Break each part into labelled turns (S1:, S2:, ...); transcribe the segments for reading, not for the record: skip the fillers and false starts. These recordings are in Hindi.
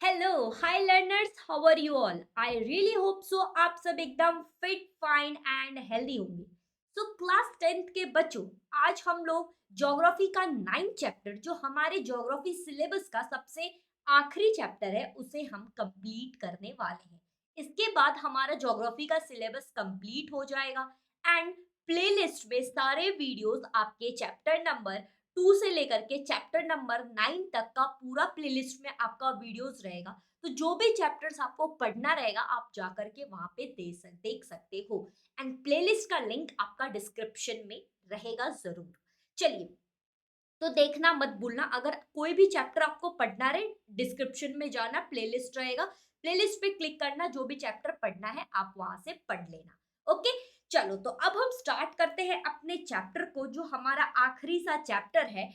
S1: Hello hi learners, how are you all? I really hope so आप सब एकदम फिट फाइन एंड हेल्दी होंगे। सो क्लास 10th के बच्चों, आज हम लोग ज्योग्राफी का 9th चैप्टर, जो हमारे ज्योग्राफी सिलेबस का सबसे आखिरी चैप्टर है, उसे हम कंप्लीट करने वाले हैं। इसके बाद हमारा ज्योग्राफी का सिलेबस कंप्लीट हो जाएगा एंड प्लेलिस्ट में सारे वीडियोस आपके चैप्टर नंबर 2 से लेकर के चैप्टर नंबर 9 तक का पूरा प्लेलिस्ट में आपका वीडियोस रहेगा। तो जो भी चैप्टर्स आपको पढ़ना रहेगा, आप जाकर के वहां पे देख सकते हो एंड प्लेलिस्ट का लिंक आपका डिस्क्रिप्शन में रहेगा जरूर। चलिए, तो देखना मत भूलना, अगर कोई भी चैप्टर आपको पढ़ना रहे, डिस्क्रिप्शन में जाना, प्लेलिस्ट रहेगा, प्लेलिस्ट पे क्लिक करना, जो भी चैप्टर पढ़ना है आप वहां से पढ़ लेना। ओके, चलो तो अब हम स्टार्ट करते हैं अपने चैप्टर को, जो हमारा आखिरी सा चैप्टर है।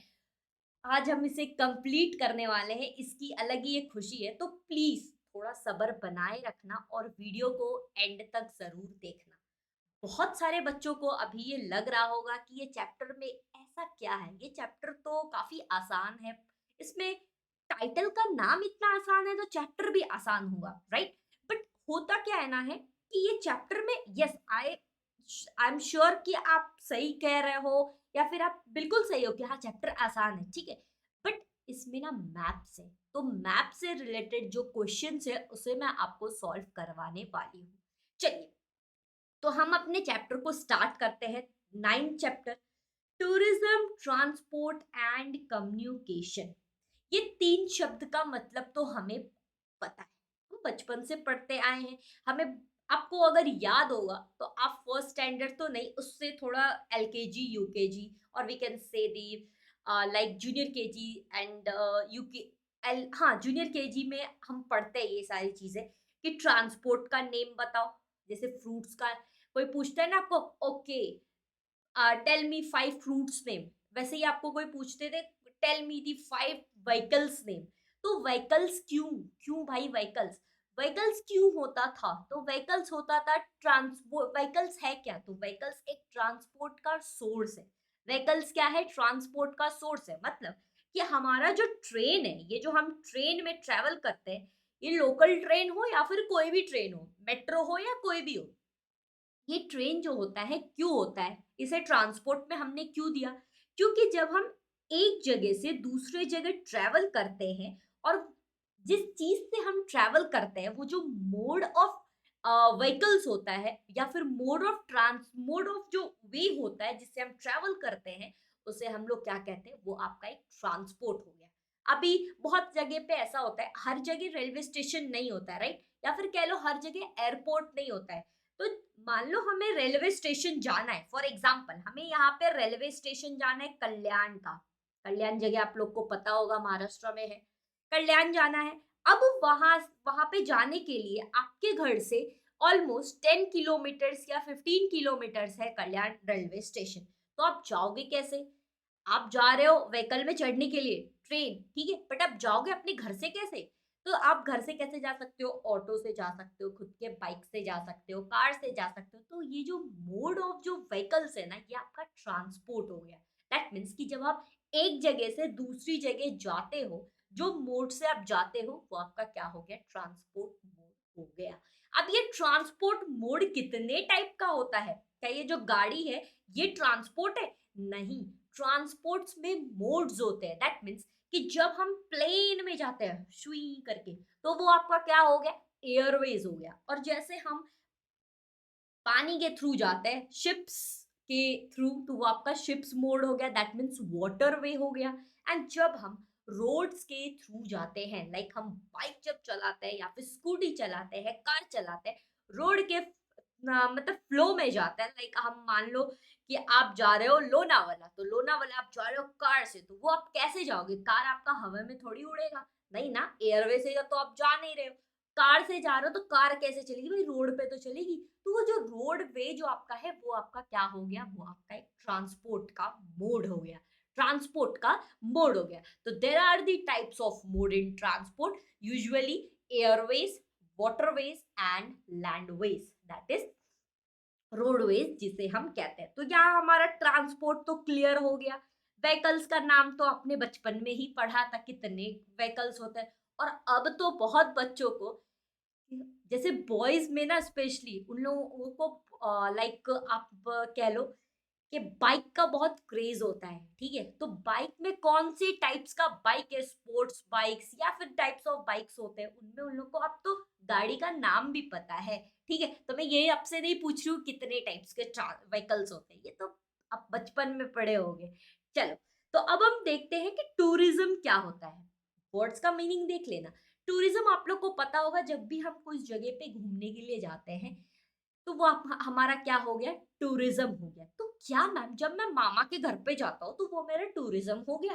S1: आज हम इसे कंप्लीट करने वाले हैं, इसकी अलग ही एक खुशी है। तो प्लीज थोड़ा सब्र बनाए रखना और वीडियो को एंड तक जरूर देखना। बहुत सारे बच्चों को अभी ये लग रहा होगा कि ये चैप्टर में ऐसा क्या है, ये चैप्टर तो काफी आसान है, इसमें टाइटल का नाम इतना आसान है तो चैप्टर भी आसान होगा, राइट? बट होता क्या है ना, है कि ये चैप्टर में, यस आई एम श्योर कि आप सही कह रहे हो, या फिर आप बिल्कुल सही हो कि हाँ चैप्टर आसान है, ठीक है। बट इसमें ना मैप्स है, तो मैप से रिलेटेड जो क्वेश्चंस है उसे मैं आपको सॉल्व करवाने वाली हूँ। चलिए, तो हम अपने चैप्टर को स्टार्ट करते हैं। 9th chapter, tourism, transport and communication. ये तीन शब्द का मतलब तो हमें पता है, हम बचपन से पढ़ते आए हैं। हमें, आपको अगर याद होगा तो आप फर्स्ट स्टैंडर्ड तो नहीं, उससे थोड़ा एलकेजी यूकेजी, और we can say the like junior KG and UK L, हाँ जूनियर केजी में हम पढ़ते हैं ये सारी चीजें, कि ट्रांसपोर्ट का नेम बताओ। जैसे फ्रूट्स का कोई पूछता है ना आपको, okay tell me 5 fruits name, वैसे ही आपको कोई पूछते थे, tell me the 5 vehicles name. तो व्हीकल्स क्यों, क्यों भाई व्हीकल्स, व्हीकल्स क्यों होता था? तो व्हीकल्स होता था ट्रांसपोर्ट। व्हीकल्स है क्या? तो व्हीकल्स एक ट्रांसपोर्ट का सोर्स है। व्हीकल्स क्या है? ट्रांसपोर्ट का सोर्स है। मतलब कि हमारा जो ट्रेन है, ये जो हम ट्रेन में ट्रेवल करते हैं, ये लोकल ट्रेन हो या फिर कोई भी ट्रेन हो, मेट्रो हो या कोई भी हो, ये ट्रेन जो होता है क्यों होता है, इसे ट्रांसपोर्ट में हमने क्यों दिया? क्योंकि जब हम एक जगह से दूसरे जगह ट्रैवल करते हैं, और जिस चीज से हम ट्रैवल करते हैं, वो जो मोड ऑफ व्हीकल्स होता है, या फिर मोड ऑफ जो वे होता है जिससे हम ट्रैवल करते हैं, उसे हम लोग क्या कहते हैं? वो आपका एक ट्रांसपोर्ट हो गया। अभी बहुत जगह पे ऐसा होता है, हर जगह रेलवे स्टेशन नहीं होता है, राइट? या फिर कह लो हर जगह एयरपोर्ट नहीं होता है। तो मान लो हमें रेलवे स्टेशन जाना है, फॉर एग्जाम्पल हमें यहाँ पे रेलवे स्टेशन जाना है कल्याण का। कल्याण जगह आप लोग को पता होगा, महाराष्ट्र में है। कल्याण जाना है। अब वहां वहां पे जाने के लिए आपके घर से ऑलमोस्ट 10 किलोमीटर्स या 15 किलोमीटर्स है कल्याण रेलवे स्टेशन। तो आप जाओगे कैसे? आप जा रहे हो व्हीकल में चढ़ने के लिए, ट्रेन, ठीक है, बट आप जाओगे अपने घर से कैसे? तो आप घर से कैसे जा सकते हो? ऑटो से जा सकते हो, खुद के बाइक से जा सकते हो, कार से जा सकते हो। तो ये जो मोड ऑफ जो व्हीकल्स है ना, ये आपका ट्रांसपोर्ट हो गया। दैट मीन्स कि जब आप एक जगह से दूसरी जगह जाते हो, जो मोड से आप जाते हो, वो आपका क्या हो गया? ट्रांसपोर्ट मोड हो गया। अब ये ट्रांसपोर्ट मोड कितने टाइप का होता है? क्या ये जो गाड़ी है ये ट्रांसपोर्ट है? नहीं, ट्रांसपोर्ट्स में मोड्स होते हैं। दैट मीन्स कि जब हम प्लेन में जाते हैं सुई करके, तो वो आपका क्या हो गया? एयरवेज हो गया। और जैसे हम पानी के थ्रू जाते हैं, शिप्स के थ्रू, तो वो आपका शिप्स मोड हो गया, दैट मीन्स वाटर वे हो गया। एंड जब हम रोड्स के थ्रू जाते हैं, लाइक हम बाइक जब चलाते हैं या फिर स्कूटी चलाते हैं, कार चलाते हैं, रोड के मतलब फ्लो में जाता है, लाइक हम मान लो कि आप जा रहे हो लोनावाला, तो लोनावाला आप जा रहे हो कार से, तो वो आप कैसे जाओगे? कार आपका हवा में थोड़ी उड़ेगा, नहीं ना, एयरवे से तो आप जा नहीं रहे हो। कार से जा रहे हो तो कार कैसे चलेगी भाई? रोड पे तो चलेगी। तो वो जो रोड वे जो आपका है, वो आपका क्या हो गया? वो आपका एक ट्रांसपोर्ट का मोड हो गया। ट्रांसपोर्ट का मोड हो गया। तो there are the types of mode in transport, usually airways, waterways and landways, that is roadways जिसे हम कहते हैं। तो यहाँ हमारा ट्रांसपोर्ट तो क्लियर हो गया। व्हीकल्स का नाम तो आपने बचपन में ही पढ़ा था, कितने व्हीकल्स होते हैं। और अब तो बहुत बच्चों को, जैसे बॉयज में ना स्पेशली उन लोगों को लाइक आप कह लो कि बाइक का बहुत क्रेज होता है, ठीक है। तो बाइक में कौन सी टाइप्स का बाइक है, स्पोर्ट्स बाइक्स या फिर टाइप्स ऑफ बाइक्स होते हैं, उनमें उन लोग को अब तो गाड़ी का नाम भी पता है, ठीक है। तो मैं ये आपसे नहीं पूछ रही हूँ कितने टाइप्स के व्हीकल्स होते हैं, ये तो आप बचपन में पढ़े होंगे। चलो, तो अब हम देखते हैं कि टूरिज्म क्या होता है। वर्ड्स का मीनिंग देख लेना। टूरिज्म आप लोग को पता होगा, जब भी हम कोई जगह पे घूमने के लिए जाते हैं तो वो हमारा क्या हो गया, टूरिज्म हो गया। तो क्या मैम, जब मैं मामा के घर पे जाता हूँ तो वो मेरा टूरिज्म हो गया?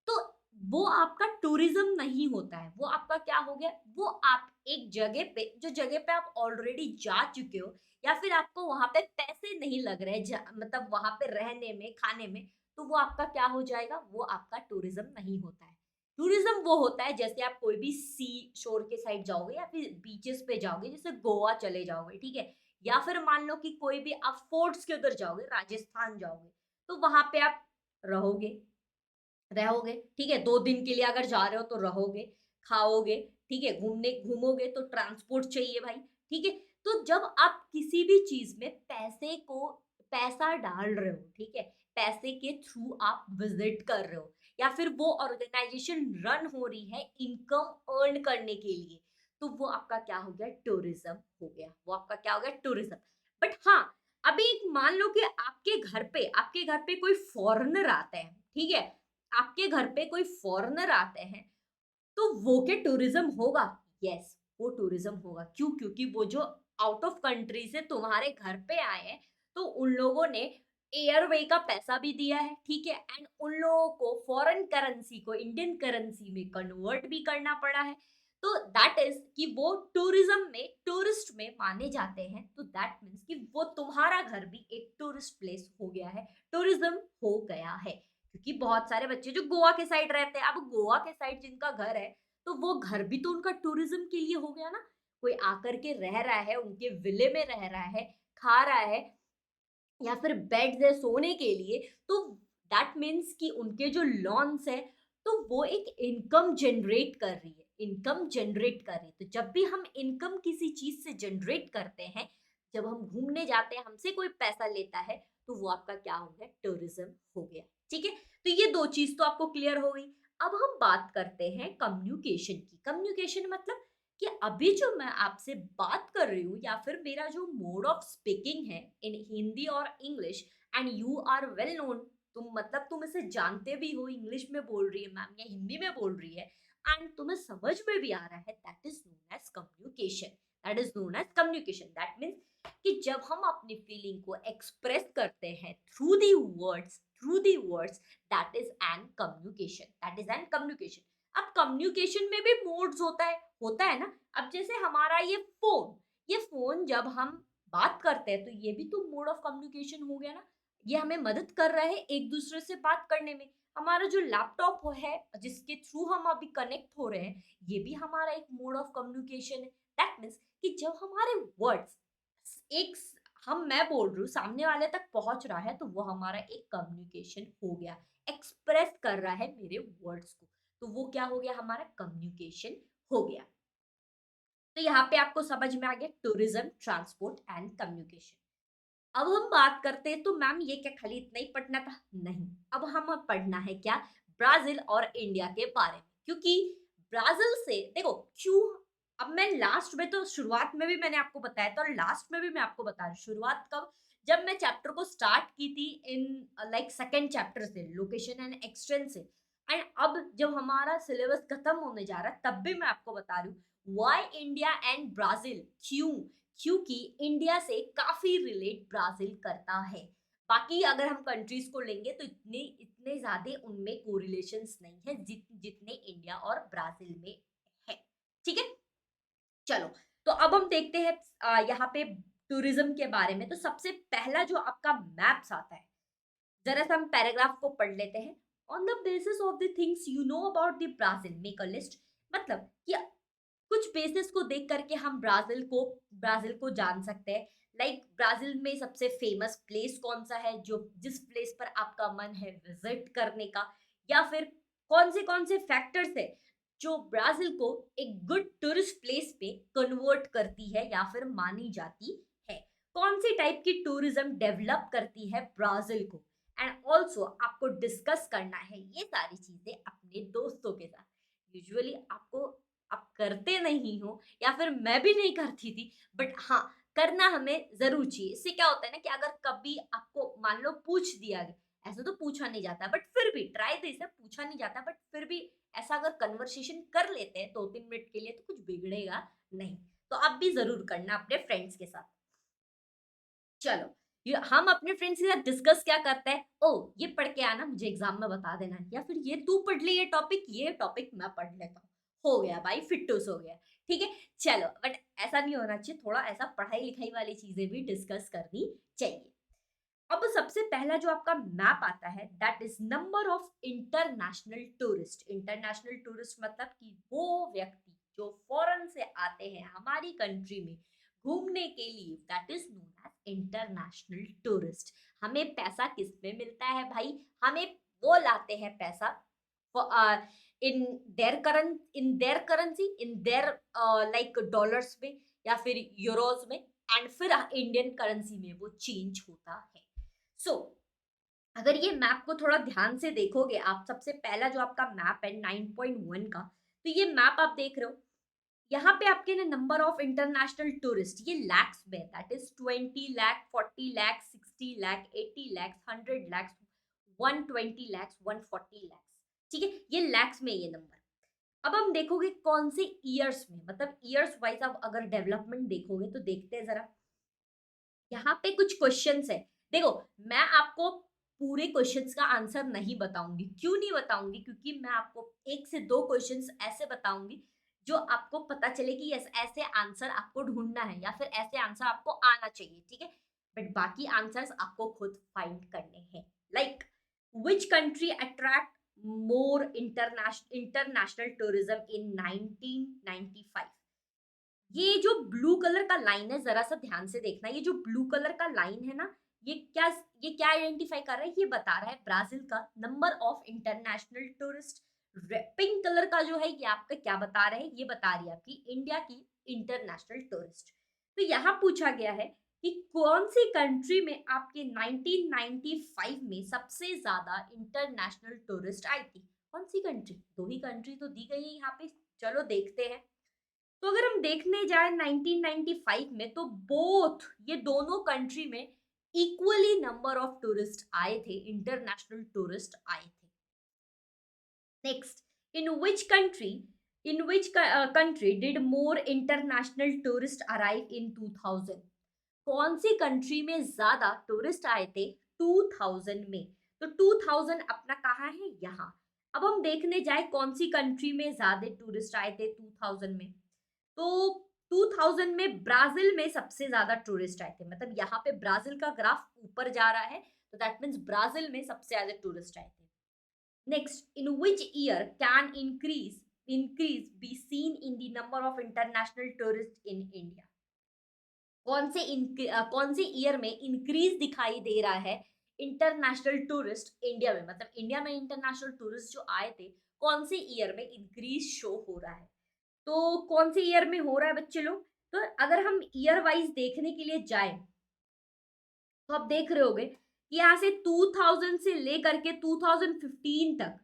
S1: तो वो आपका टूरिज्म नहीं होता है, वो आपका क्या हो गया, वो आप एक जगह पे, जो जगह पे आप ऑलरेडी जा चुके हो या फिर आपको वहां पे पैसे नहीं लग रहे मतलब वहां पे रहने में, खाने में, तो वो आपका क्या हो जाएगा, वो आपका टूरिज्म नहीं होता है। टूरिज्म वो होता है जैसे आप कोई भी सी शोर के साइड जाओगे या फिर बीचेस पे जाओगे, जैसे गोवा चले जाओगे, ठीक है। या फिर मान लो कि कोई भी आप फोर्ट्स के उधर जाओगे, राजस्थान जाओगे, तो वहां पे आप रहोगे, रहोगे, ठीक है। 2 दिन के लिए अगर जा रहे हो तो रहोगे, खाओगे, ठीक है। घूमोगे तो ट्रांसपोर्ट चाहिए भाई, ठीक है। तो जब आप किसी भी चीज में पैसा डाल रहे हो, ठीक है, पैसे के थ्रू आप विजिट कर रहे हो या फिर वो ऑर्गेनाइजेशन रन हो रही है इनकम अर्न करने के लिए, तो वो आपका क्या हो गया, टूरिज्म हो गया। वो आपका क्या हो गया, टूरिज्म। बट हाँ, अभी एक मान लो कि आपके घर पे कोई फॉरेनर आता है, ठीक है। आपके घर पे कोई फॉरेनर आते हैं, तो वो क्या टूरिज्म होगा? यस, वो टूरिज्म होगा। क्यों? क्योंकि वो जो आउट ऑफ कंट्री से तुम्हारे घर पे आए हैं, तो उन लोगों ने एयरवे का पैसा भी दिया है, ठीक है। एंड उन लोगों को फॉरेन करेंसी को इंडियन करेंसी में कन्वर्ट भी करना पड़ा है। तो दैट इज कि वो टूरिज्म में, टूरिस्ट में माने जाते हैं। तो दैट मीन्स कि वो तुम्हारा घर भी एक टूरिस्ट प्लेस हो गया है, टूरिज्म हो गया है। क्योंकि बहुत सारे बच्चे जो गोवा के साइड रहते हैं, अब गोवा के साइड जिनका घर है, तो वो घर भी तो उनका टूरिज्म के लिए हो गया ना। कोई आकर के रह रहा है, उनके विले में रह रहा है, खा रहा है, या फिर बेड्स है सोने के लिए, तो दैट मीन्स कि उनके जो लॉन्स है, तो वो एक इनकम जनरेट कर रही है, इनकम जनरेट कर रही है। तो जब भी हम इनकम किसी चीज से जनरेट करते हैं, जब हम घूमने जाते हैं, हमसे कोई पैसा लेता है, तो वो आपका क्या हो गया, टूरिज्म हो गया, ठीक है। तो ये दो चीज तो आपको क्लियर हो गई। अब हम बात करते हैं कम्युनिकेशन की। कम्युनिकेशन मतलब कि अभी जो मैं आपसे बात कर रही हूँ या फिर मेरा जो मोड ऑफ स्पीकिंग है इन हिंदी और English, and you are well known, तुम मतलब तुम इसे जानते भी हो, इंग्लिश में बोल रही है मैम या हिंदी में बोल रही है, एंड तुम्हें समझ में भी आ रहा है, that is known as communication. That is known as communication. That means कि जब हम अपनी फीलिंग को एक्सप्रेस करते हैं through the words, that is an communication, that is an communication. अब कम्युनिकेशन में भी मोड्स होता है ना। अब जैसे हमारा ये फोन जब हम बात करते हैं, तो ये भी तो मोड ऑफ कम्युनिकेशन हो गया ना। ये हमें मदद कर रहा है एक दूसरे से बात करने में। हमारा जो लैपटॉप है, जिसके थ्रू हम अभी कनेक्ट हो रहे हैं, ये भी हमारा एक मोड ऑफ कम्युनिकेशन है। दैट मीन्स कि जब हमारे वर्ड्स एक मैं बोल रही हूँ, सामने वाले तक पहुंच रहा है, तो वो हमारा एक कम्युनिकेशन हो गया, एक्सप्रेस कर रहा है मेरे वर्ड्स को, तो वो क्या हो गया, हमारा कम्युनिकेशन हो गया। तो यहाँ पे आपको समझ में आ गया टूरिज्म, ट्रांसपोर्ट एंड कम्युनिकेशन। अब हम बात करते हैं, तो मैम ये क्या खाली इतना ही पढ़ना था? नहीं, अब हम पढ़ना है क्या, ब्राजील और इंडिया के बारे में। क्योंकि ब्राजील से देखो क्यों, अब मैं लास्ट में, तो शुरुआत में भी मैंने आपको बताया था और लास्ट में भी मैं आपको बता रही हूँ। शुरुआत कब, जब मैं चैप्टर को स्टार्ट की थी इन लाइक सेकेंड चैप्टर से, लोकेशन एंड एक्सटेंस से, एंड अब जब हमारा सिलेबस खत्म होने जा रहा है, तब भी मैं आपको बता रही हूँ वाई इंडिया एंड ब्राजील। क्यों? क्योंकि इंडिया से काफी रिलेट ब्राजील करता है। बाकी अगर हम कंट्रीज को लेंगे तो इतने इतने ज्यादा उनमें कोरिलेशंस नहीं है जितने इंडिया और ब्राजील में है, ठीक है। चलो, तो अब हम देखते हैं यहाँ पे टूरिज्म के बारे में। तो सबसे पहला जो आपका मैप्स आता है, जरा सा हम पैराग्राफ को पढ़ लेते हैं। On the basis of the things you know about the Brazil make a list. मतलब कि कुछ बेसिस को देख करके हम ब्राजील को जान सकते हैं। लाइक ब्राजील में सबसे फेमस प्लेस कौन सा है, जो जिस प्लेस पर आपका मन है विजिट करने का, या फिर कौन से फैक्टर्स है जो ब्राजील को एक गुड टूरिस्ट प्लेस पे कन्वर्ट करती है या फिर मानी जाती है? कौन सी टाइप की टूरिज्म डेवलप करती है ब्राजील को? एंड ऑल्सो आपको डिस्कस करना है ये सारी चीजें अपने दोस्तों के साथ। यूजुअली आपको, आप करते नहीं हो या फिर मैं भी नहीं करती थी, बट हाँ, करना हमें जरूर चाहिए। इससे क्या होता है ना कि अगर कभी आपको मान लो पूछ दिया गया, ऐसा तो पूछा नहीं जाता बट फिर भी ट्राई तो इसे पूछा नहीं जाता, बट फिर भी ऐसा अगर कन्वर्सेशन कर लेते हैं 2-3 मिनट के लिए तो कुछ बिगड़ेगा नहीं। तो आप भी जरूर करना अपने फ्रेंड्स के साथ। चलो, ये हम अपने फ्रेंड्स के साथ डिस्कस क्या करते हैं, ओ ये पढ़ के आना, मुझे एग्जाम में बता देना, या फिर ये तू पढ़ ले, ये टॉपिक मैं पढ़ लेता हूँ। हो गया भाई, फिट्टूस हो गया। ठीक है, चलो, बट ऐसा नहीं होना चाहिए, थोड़ा ऐसा पढ़ाई लिखाई वाली चीजें भी डिस्कस करनी चाहिए। अब सबसे पहला जो आपका मैप आता है, that is number of international tourist. International tourist मतलब कि वो व्यक्ति जो फॉरेन से आते हैं हमारी कंट्री में घूमने के लिए, that is known as international tourist. हमें पैसा किस में मिलता है भाई? हमें वो लाते हैं पैसा in their currency, in their like dollars में या फिर यूरोज में, एंड फिर इंडियन करेंसी में वो चेंज होता है। सो अगर ये मैप को थोड़ा ध्यान से देखोगे आप, सबसे पहला जो आपका मैप है 9.1 का, तो ये मैप आप देख रहे हो, यहाँ पे आपके ना नंबर ऑफ इंटरनेशनल टूरिस्ट ये लैक्स में, दैट इज 20 लाख, 40 लाख, 60 लाख, 80 लाख, 100 लाख, 120 लाख, 140 लाख। ठीक है, ये लैक्स में ये नंबर। अब हम देखोगे कौन से ईयर्स में, मतलब ईयर्स वाइज आप अगर डेवलपमेंट देखोगे तो देखते हैं जरा। यहाँ पे कुछ क्वेश्चंस है, देखो मैं आपको पूरे क्वेश्चंस का आंसर नहीं बताऊंगी। क्यों नहीं बताऊंगी? क्योंकि मैं आपको एक से दो क्वेश्चंस ऐसे बताऊंगी जो आपको पता चले कि यस ऐसे आंसर आपको ढूंढना है या फिर ऐसे आंसर आपको आना चाहिए। ठीक है, बट बाकी आंसर्स आपको खुद फाइंड करने हैं। Like which country attract more international tourism in 1995? ये जो ब्लू कलर का लाइन है, जरा सा ध्यान से देखना, ये जो ब्लू कलर का लाइन है ना, ये क्या ये क्या आइडेंटिफाई कर रहा है? ये बता रहा है ब्राजील का number of international tourist. Pink colour का जो है ये आपका क्या बता रहा है? ये बता रही है आपकी इंडिया की इंटरनेशनल टूरिस्ट। तो यहाँ पूछा गया है कि कौन सी कंट्री में आपके 1995 में सबसे ज्यादा इंटरनेशनल टूरिस्ट आई थी? कौन सी कंट्री? दो ही कंट्री तो दी गई है यहाँ पे, चलो देखते हैं। तो अगर हम देखने जाए 1995 में, तो बोथ ये दोनों कंट्री में इक्वली नंबर ऑफ टूरिस्ट आए थे, इंटरनेशनल टूरिस्ट आए थे। Next, in which country, in which country did more international tourist arrive in 2000? कौन सी कंट्री में ज्यादा टूरिस्ट आए थे 2000 में? तो 2000 अपना कहाँ है? यहाँ। अब हम देखने जाए कौन सी कंट्री में ज्यादा टूरिस्ट आए थे 2000 में, तो 2000 में ब्राजील में सबसे ज्यादा टूरिस्ट आए थे, मतलब यहाँ पे ब्राजील का ग्राफ ऊपर जा रहा है, तो दैट मीन्स ब्राजील में सबसे ज्यादा टूरिस्ट आए थे। Next, in which year can increase be seen in the number of international tourist in India? कौन से ईयर में इंक्रीज दिखाई दे रहा है इंटरनेशनल टूरिस्ट इंडिया में, मतलब इंडिया में इंटरनेशनल टूरिस्ट जो आए थे कौन से ईयर में इंक्रीज शो हो रहा है? तो कौन से ईयर में हो रहा है बच्चे लोग? तो अगर हम ईयर वाइज देखने के लिए जाए, तो आप देख रहे होगे कि यहाँ से 2000 से लेकर के 2015 तक,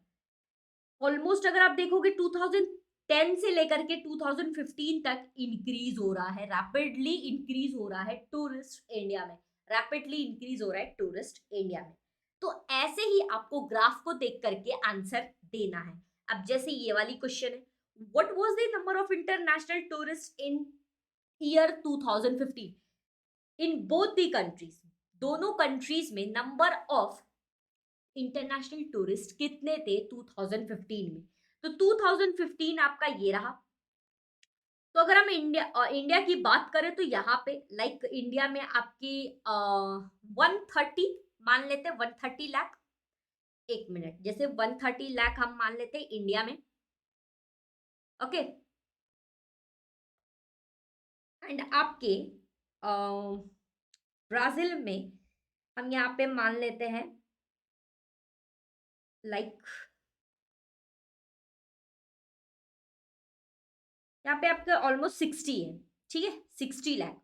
S1: ऑलमोस्ट अगर आप देखोगे 2010 से लेकर के 2015 तक इंक्रीज हो रहा है, रैपिडली इंक्रीज हो रहा है टूरिस्ट इंडिया में, रैपिडली इंक्रीज हो रहा है टूरिस्ट इंडिया में। तो ऐसे ही आपको ग्राफ को देख करके आंसर देना है। अब जैसे ये वाली क्वेश्चन है, what was the number of international tourist in year 2015 in both the countries? दोनों कंट्रीज में नंबर ऑफ इंटरनेशनल टूरिस्ट कितने थे 2015 में? तो 2015 आपका ये रहा। तो अगर हम इंडिया की बात करें तो यहाँ पे लाइक इंडिया में आपकी 130 मान लेते हैं, 130 लाख। एक मिनट, जैसे 130 लाख हम मान लेते हैं इंडिया में, ओके। एंड आपके ब्राजील में हम यहाँ पे मान लेते हैं लाइक यहाँ पे आपका ऑलमोस्ट 60 है, ठीक है, 60 लाख।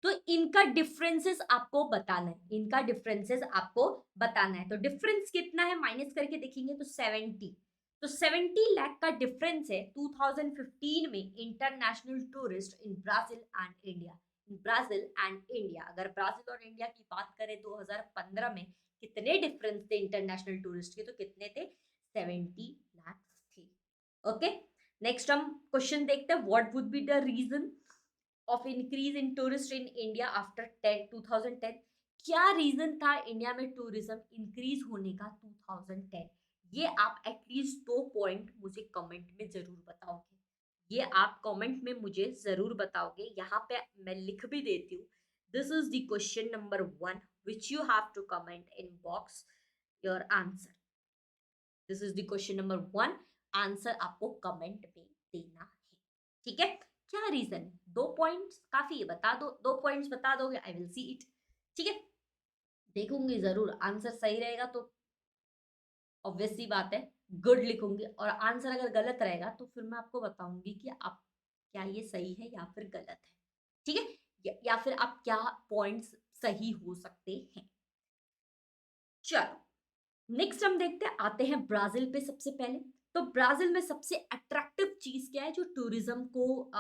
S1: तो इनका डिफरेंसेस आपको बताना है, इनका डिफरेंसेस आपको बताना है। तो डिफरेंस कितना है माइनस करके देखेंगे तो 70। तो 70 लाख का डिफरेंस है 2015 में international tourist in Brazil and India. Brazil and India, अगर ब्राजील और इंडिया की बात करें 2015 में कितने डिफरेंस थे इंटरनेशनल टूरिस्ट के, तो कितने थे, 70 लाख थे। ओके, नेक्स्ट हम क्वेश्चन देखते हैं, what would be the reason of increase in tourist in India after 2010। क्या रीजन था इंडिया में टूरिज्म इंक्रीज होने का 2010? ये आप एटलीस्ट 2 पॉइंट मुझे कमेंट में जरूर बताओगे, ये आप कमेंट में मुझे जरूर बताओगे। यहाँ पे मैं लिख भी देती हूँ, this is the question number 1 which you have to comment in box your answer. This is the question number 1, answer आपको कमेंट में देना है, ठीक है। क्या रीजन? 2 पॉइंट्स काफी है, बता दो, 2 पॉइंट्स बता दोगे, आई विल सी इट, ठीक है। देखूंगी जरूर, आंसर सही रहेगा तो ऑब्वियस सी बात है गुड लिखूंगी, और आंसर अगर गलत रहेगा तो फिर मैं आपको बताऊंगी कि आप क्या ये सही है या फिर गलत है, ठीक है, या फिर आप क्या पॉइंट्स सही हो सकते हैं। चलो नेक्स्ट हम देखते हैं, आते हैं ब्राजील पे सबसे पहले। तो ब्राजील में सबसे अट्रैक्टिव चीज क्या है जो टूरिज्म को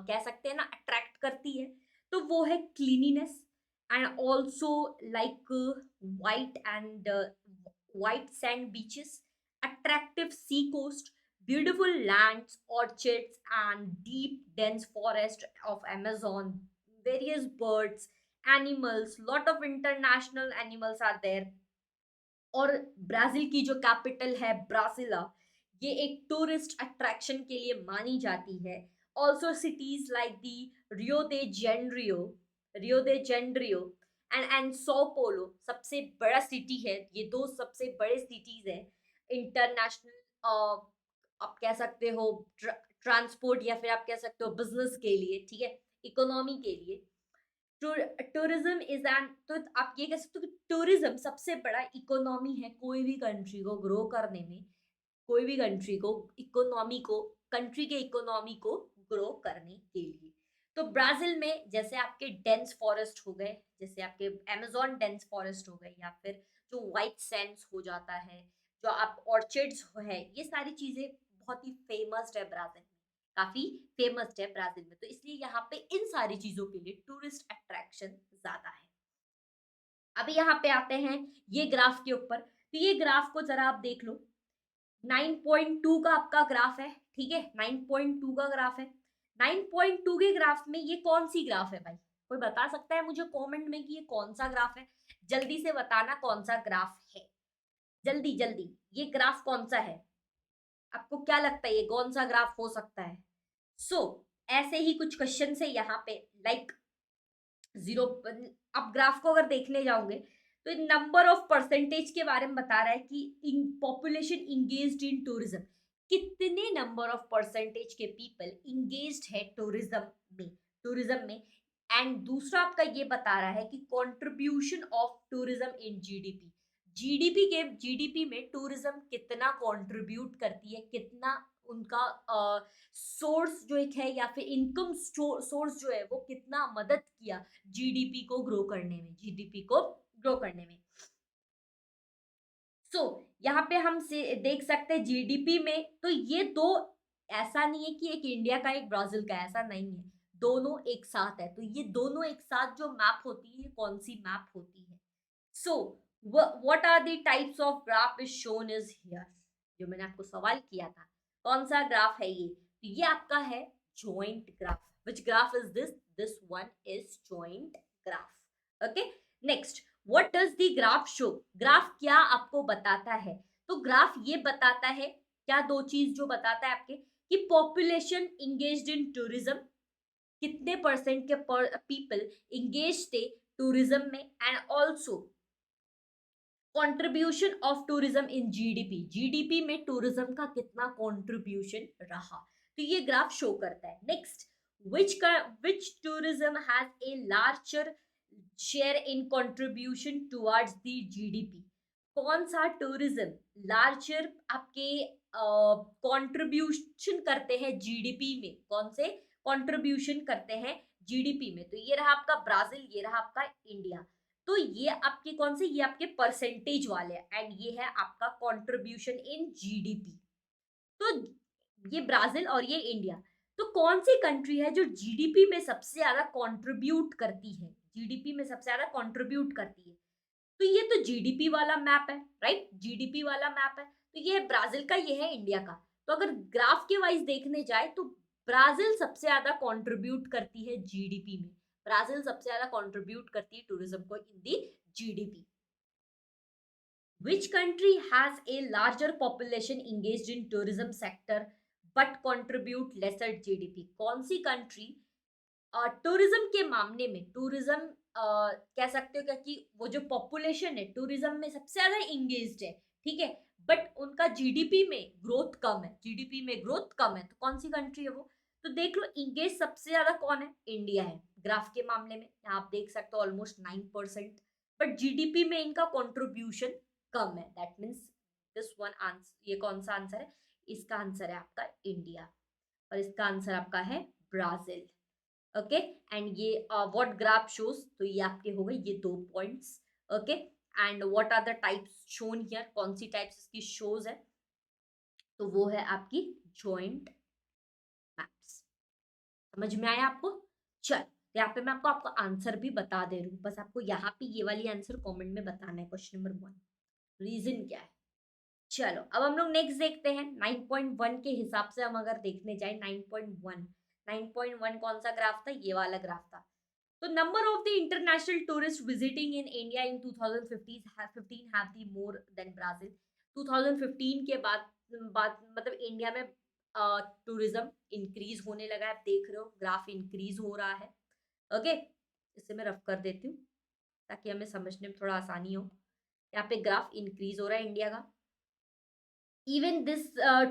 S1: कह सकते हैं ना अट्रैक्ट करती है, तो वो है cleanliness and also like white sand beaches, attractive sea coast, beautiful lands, orchards, and deep dense forest of Amazon, various birds, animals, lot of international animals are there। और ब्राजील की जो कैपिटल है ब्रासिला, ये एक टूरिस्ट अट्रैक्शन के लिए मानी जाती है। Also cities like the Rio de Janeiro, Rio de Janeiro and Sao Paulo, सबसे बड़ा सिटी है, ये दो सबसे बड़े सिटीज है इंटरनेशनल, आप कह सकते हो ट्रांसपोर्ट या फिर आप कह सकते हो बिजनेस के लिए, ठीक है, इकोनॉमी के लिए। टूरिज्म इज एन, तो आप ये कह सकते हो कि टूरिज्म सबसे बड़ा इकोनॉमी है कोई भी कंट्री को ग्रो करने में, कोई भी कंट्री को इकोनॉमी को, कंट्री के इकोनॉमी को ग्रो करने के लिए। तो ब्राजील में जैसे आपके डेंस फॉरेस्ट हो गए, जैसे आपके अमेजोन डेंस फॉरेस्ट हो गए, या फिर जो व्हाइट सैंड्स हो जाता है, जो आप ऑर्चिड्स है, ये सारी चीजें बहुत ही फेमस है ब्राजील में, काफी फेमस है ब्राजील में। तो इसलिए यहाँ पे इन सारी चीजों के लिए टूरिस्ट अट्रैक्शन ज्यादा है। अभी यहाँ पे आते हैं ये ग्राफ के ऊपर, तो ये ग्राफ को जरा आप देख लो, 9.2 का आपका ग्राफ है, ठीक है, 9.2 का ग्राफ है। 9.2 के ग्राफ में ये कौन सी ग्राफ है भाई, कोई बता सकता है मुझे कमेंट में कि ये कौन सा ग्राफ है? जल्दी से बताना कौन सा ग्राफ है, जल्दी जल्दी, ये ग्राफ कौन सा है, आपको क्या लगता है ये कौन सा ग्राफ हो सकता है? सो ऐसे ही कुछ क्वेश्चन है यहाँ पे, लाइक जीरो। अब ग्राफ को अगर देखने जाओगे तो नंबर ऑफ परसेंटेज के बारे में बता रहा है कि पॉपुलेशन इंगेज्ड इन टूरिज्म, कितने नंबर ऑफ परसेंटेज के पीपल इंगेज्ड है टूरिज्म में। एंड दूसरा आपका ये बता रहा है कि contribution of tourism in GDP, GDP में टूरिज्म कितना कंट्रीब्यूट करती है, कितना उनका सोर्स जो एक है, या फिर इनकम सोर्स जो है वो कितना मदद किया जीडीपी को ग्रो करने में, जीडीपी को ग्रो करने में। सो यहाँ पे हम से देख सकते हैं जीडीपी में, तो ये दो, ऐसा नहीं है कि एक इंडिया का एक ब्राजील का, ऐसा नहीं है, दोनों एक साथ है। तो ये दोनों एक साथ जो मैप होती है, कौन सी मैप होती है? So what are the types of graph is shown is here, जो मैंने आपको सवाल किया था कौन सा ग्राफ है ये, तो ये आपका है joint graph. Which graph is this? This one is joint graph. Okay, next, what does the graph show? Graph क्या आपको बताता है? तो ग्राफ ये बताता है क्या, दो चीज जो बताता है आपके, कि पॉपुलेशन इंगेज्ड इन टूरिज्म, कितने परसेंट के पीपल इंगेज थे टूरिज्म में, and also contribution of tourism in GDP, GDP में टूरिज्म का कितना कंट्रीब्यूशन रहा, तो ये ग्राफ शो करता है। Next, which tourism has a larger share in contribution towards the GDP? कौन सा टूरिज्म लार्जर आपके कंट्रीब्यूशन करते हैं जीडीपी में, कौन से कंट्रीब्यूशन करते हैं जीडीपी में? तो ये रहा आपका ब्राजील, ये रहा आपका इंडिया। तो ये आपके कौन से, ये आपके परसेंटेज वाले हैं एंड ये है आपका कंट्रीब्यूशन इन जीडीपी। तो ये ब्राजील और ये इंडिया। तो कौन सी कंट्री है जो जीडीपी में सबसे ज्यादा कंट्रीब्यूट करती है, जीडीपी में सबसे ज्यादा कंट्रीब्यूट करती है? तो ये तो जीडीपी वाला मैप है, राइट, जीडीपी वाला मैप है। तो ये है ब्राजील का, ये है इंडिया का। तो अगर ग्राफ के वाइज देखने जाए तो ब्राजील सबसे ज्यादा कंट्रीब्यूट करती है जीडीपी में, ब्राजील सबसे ज्यादा कंट्रीब्यूट करती है टूरिज्म को इन दी GDP. Which country has a larger population engaged in tourism sector but contribute lesser GDP? कौन सी कंट्री टूरिज्म के मामले में, टूरिज्म कह सकते हो क्या कि वो जो पॉपुलेशन है टूरिज्म में सबसे ज्यादा इंगेज्ड है, ठीक है, बट उनका जीडीपी में ग्रोथ कम है, जीडीपी में ग्रोथ कम है, तो कौन सी कंट्री है वो? तो देख लो, इंगेज सबसे ज्यादा कौन है? इंडिया है। ग्राफ के मामले में यहाँ आप देख सकते हो ऑलमोस्ट 9%, बट जीडीपी में इनका कंट्रीब्यूशन कम है। That means this one answer, ये कौन सा आंसर है? इसका आंसर है आपका इंडिया और इसका आंसर आपका है ब्राजील। ओके, एंड ये व्हाट ग्राफ शोज, तो ये आपके हो गए ये 2 points. Okay, and what are the types shown here, कौन सी टाइप्स इसकी शोज है? तो वो है आपकी जॉइंट मैप्स। समझ में आया आपको? चल, यहाँ पे मैं आपको आंसर भी बता दे रही हूँ, बस आपको यहाँ पे ये वाली आंसर कमेंट में बताना है। क्वेश्चन नंबर 1 रीजन क्या है? चलो अब हम लोग नेक्स्ट देखते हैं 9.1 के हिसाब से। हम अगर देखने जाए 9.1 कौन सा ग्राफ था? ये वाला ग्राफ था। तो number of the international tourist visiting in India in 2015 have the more than Brazil. 2015 के बाद मतलब इंडिया में टूरिज्म इंक्रीज होने लगा है। आप देख रहे हो ग्राफ इंक्रीज हो रहा है। ओके, इसे मैं रफ कर देती हूँ ताकि हमें समझने में थोड़ा आसानी हो। यहाँ पे ग्राफ इंक्रीज हो रहा है इंडिया का। Even this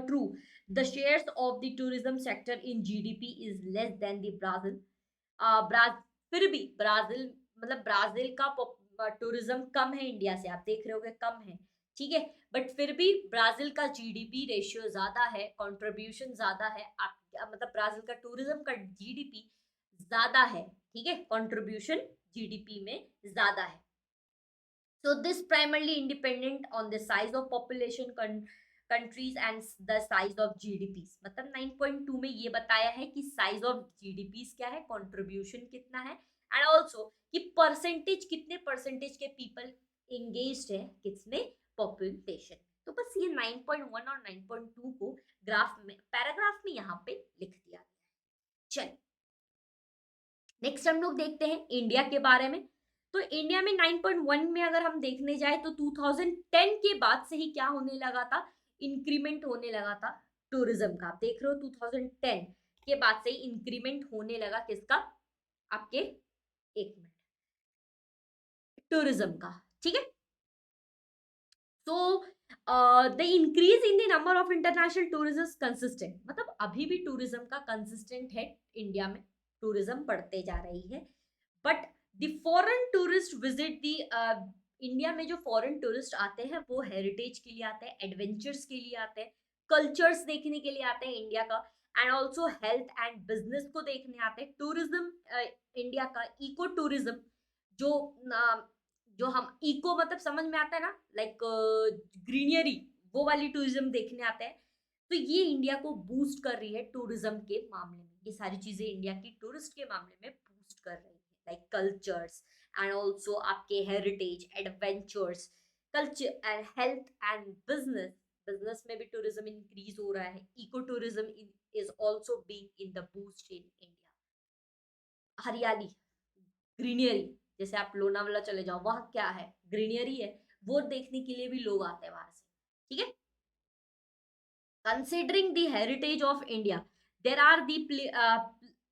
S1: true, the shares of the tourism sector in GDP is less than the Brazil. फिर भी ब्राजील, मतलब ब्राजील का टूरिज्म कम है इंडिया से, आप देख रहे होगे कम है, ठीक है, बट फिर भी ब्राजील का जीडीपी रेशियो ज्यादा है, कंट्रीब्यूशन ज्यादा है। आप मतलब ब्राजील का टूरिज्म का जीडीपी ज्यादा है, ठीक है, कंट्रीब्यूशन जीडीपी में ज्यादा है। So this primarily independent on the size of population countries and the size of GDPs। मतलब 9.2 में ये बताया है कि size of GDPs क्या है, contribution कितना है, and also कि परसेंटेज, कितने परसेंटेज के पीपल engaged है किसमें, population। तो बस ये 9.1 और 9.2 को ग्राफ में, पैराग्राफ में यहाँ पे लिख दिया। चलिए नेक्स्ट हम लोग देखते हैं इंडिया के बारे में। तो इंडिया में 9.1 में अगर हम देखने जाए तो 2010 के बाद से ही क्या होने लगा था, इंक्रीमेंट होने लगा था टूरिज्म का। आप देख रहे हो 2010 के बाद से ही इंक्रीमेंट होने लगा किसका, आपके, एक मिनट, टूरिज्म का, ठीक है। तो the increase in the number of international tourist consistent, मतलब अभी भी टूरिज्म का कंसिस्टेंट है इंडिया में, टूरिज्म बढ़ते जा रही है। But the foreign tourist visit the India में जो फॉरेन टूरिस्ट आते हैं वो हेरिटेज के लिए आते हैं, एडवेंचर्स के लिए आते हैं, कल्चर्स देखने के लिए आते हैं इंडिया का, and also health and business को देखने आते हैं। टूरिज्म इंडिया का इको टूरिज्म, जो जो हम इको मतलब समझ में आता है ना, लाइक ग्रीनरी, वो वाली टूरिज्म देखने आते हैं। तो ये इंडिया को बूस्ट कर रही है टूरिज्म के मामले में, ये सारी चीजें इंडिया की टूरिस्ट के मामले में बूस्ट कर रही है, लाइक कल्चर्स एंड ऑल्सो आपके heritage, adventures, culture and health and business. Business में भी टूरिज्म इंक्रीज हो रहा है। Eco tourism is also being in the boost in India. हरियाली, ग्रीनरी, जैसे आप लोनावाला चले जाओ, वहां क्या है, ग्रीनरी है, वो देखने के लिए भी लोग आते हैं वहां से, ठीक है। Considering the heritage of India, there are the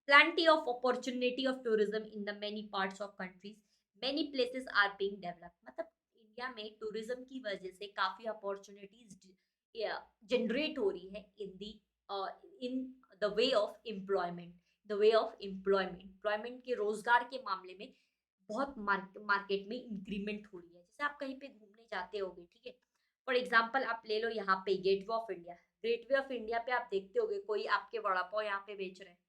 S1: plenty of opportunity of tourism in the many parts of countries, many places are being developed। मतलब इंडिया में टूरिज्म की वजह से काफी अपॉर्चुनिटीज जनरेट हो रही है in the way of employment, the way of employment के रोजगार के मामले में बहुत मार्केट में इंक्रीमेंट हो रही है। जैसे आप कहीं पे घूमने जाते होगे, ठीक है, फॉर एग्जाम्पल आप ले लो यहाँ पे gateway of India. Great way of India पे आप देखते होगे कोई आपके वड़ा पाव यहाँ पे बेच रहे हैं,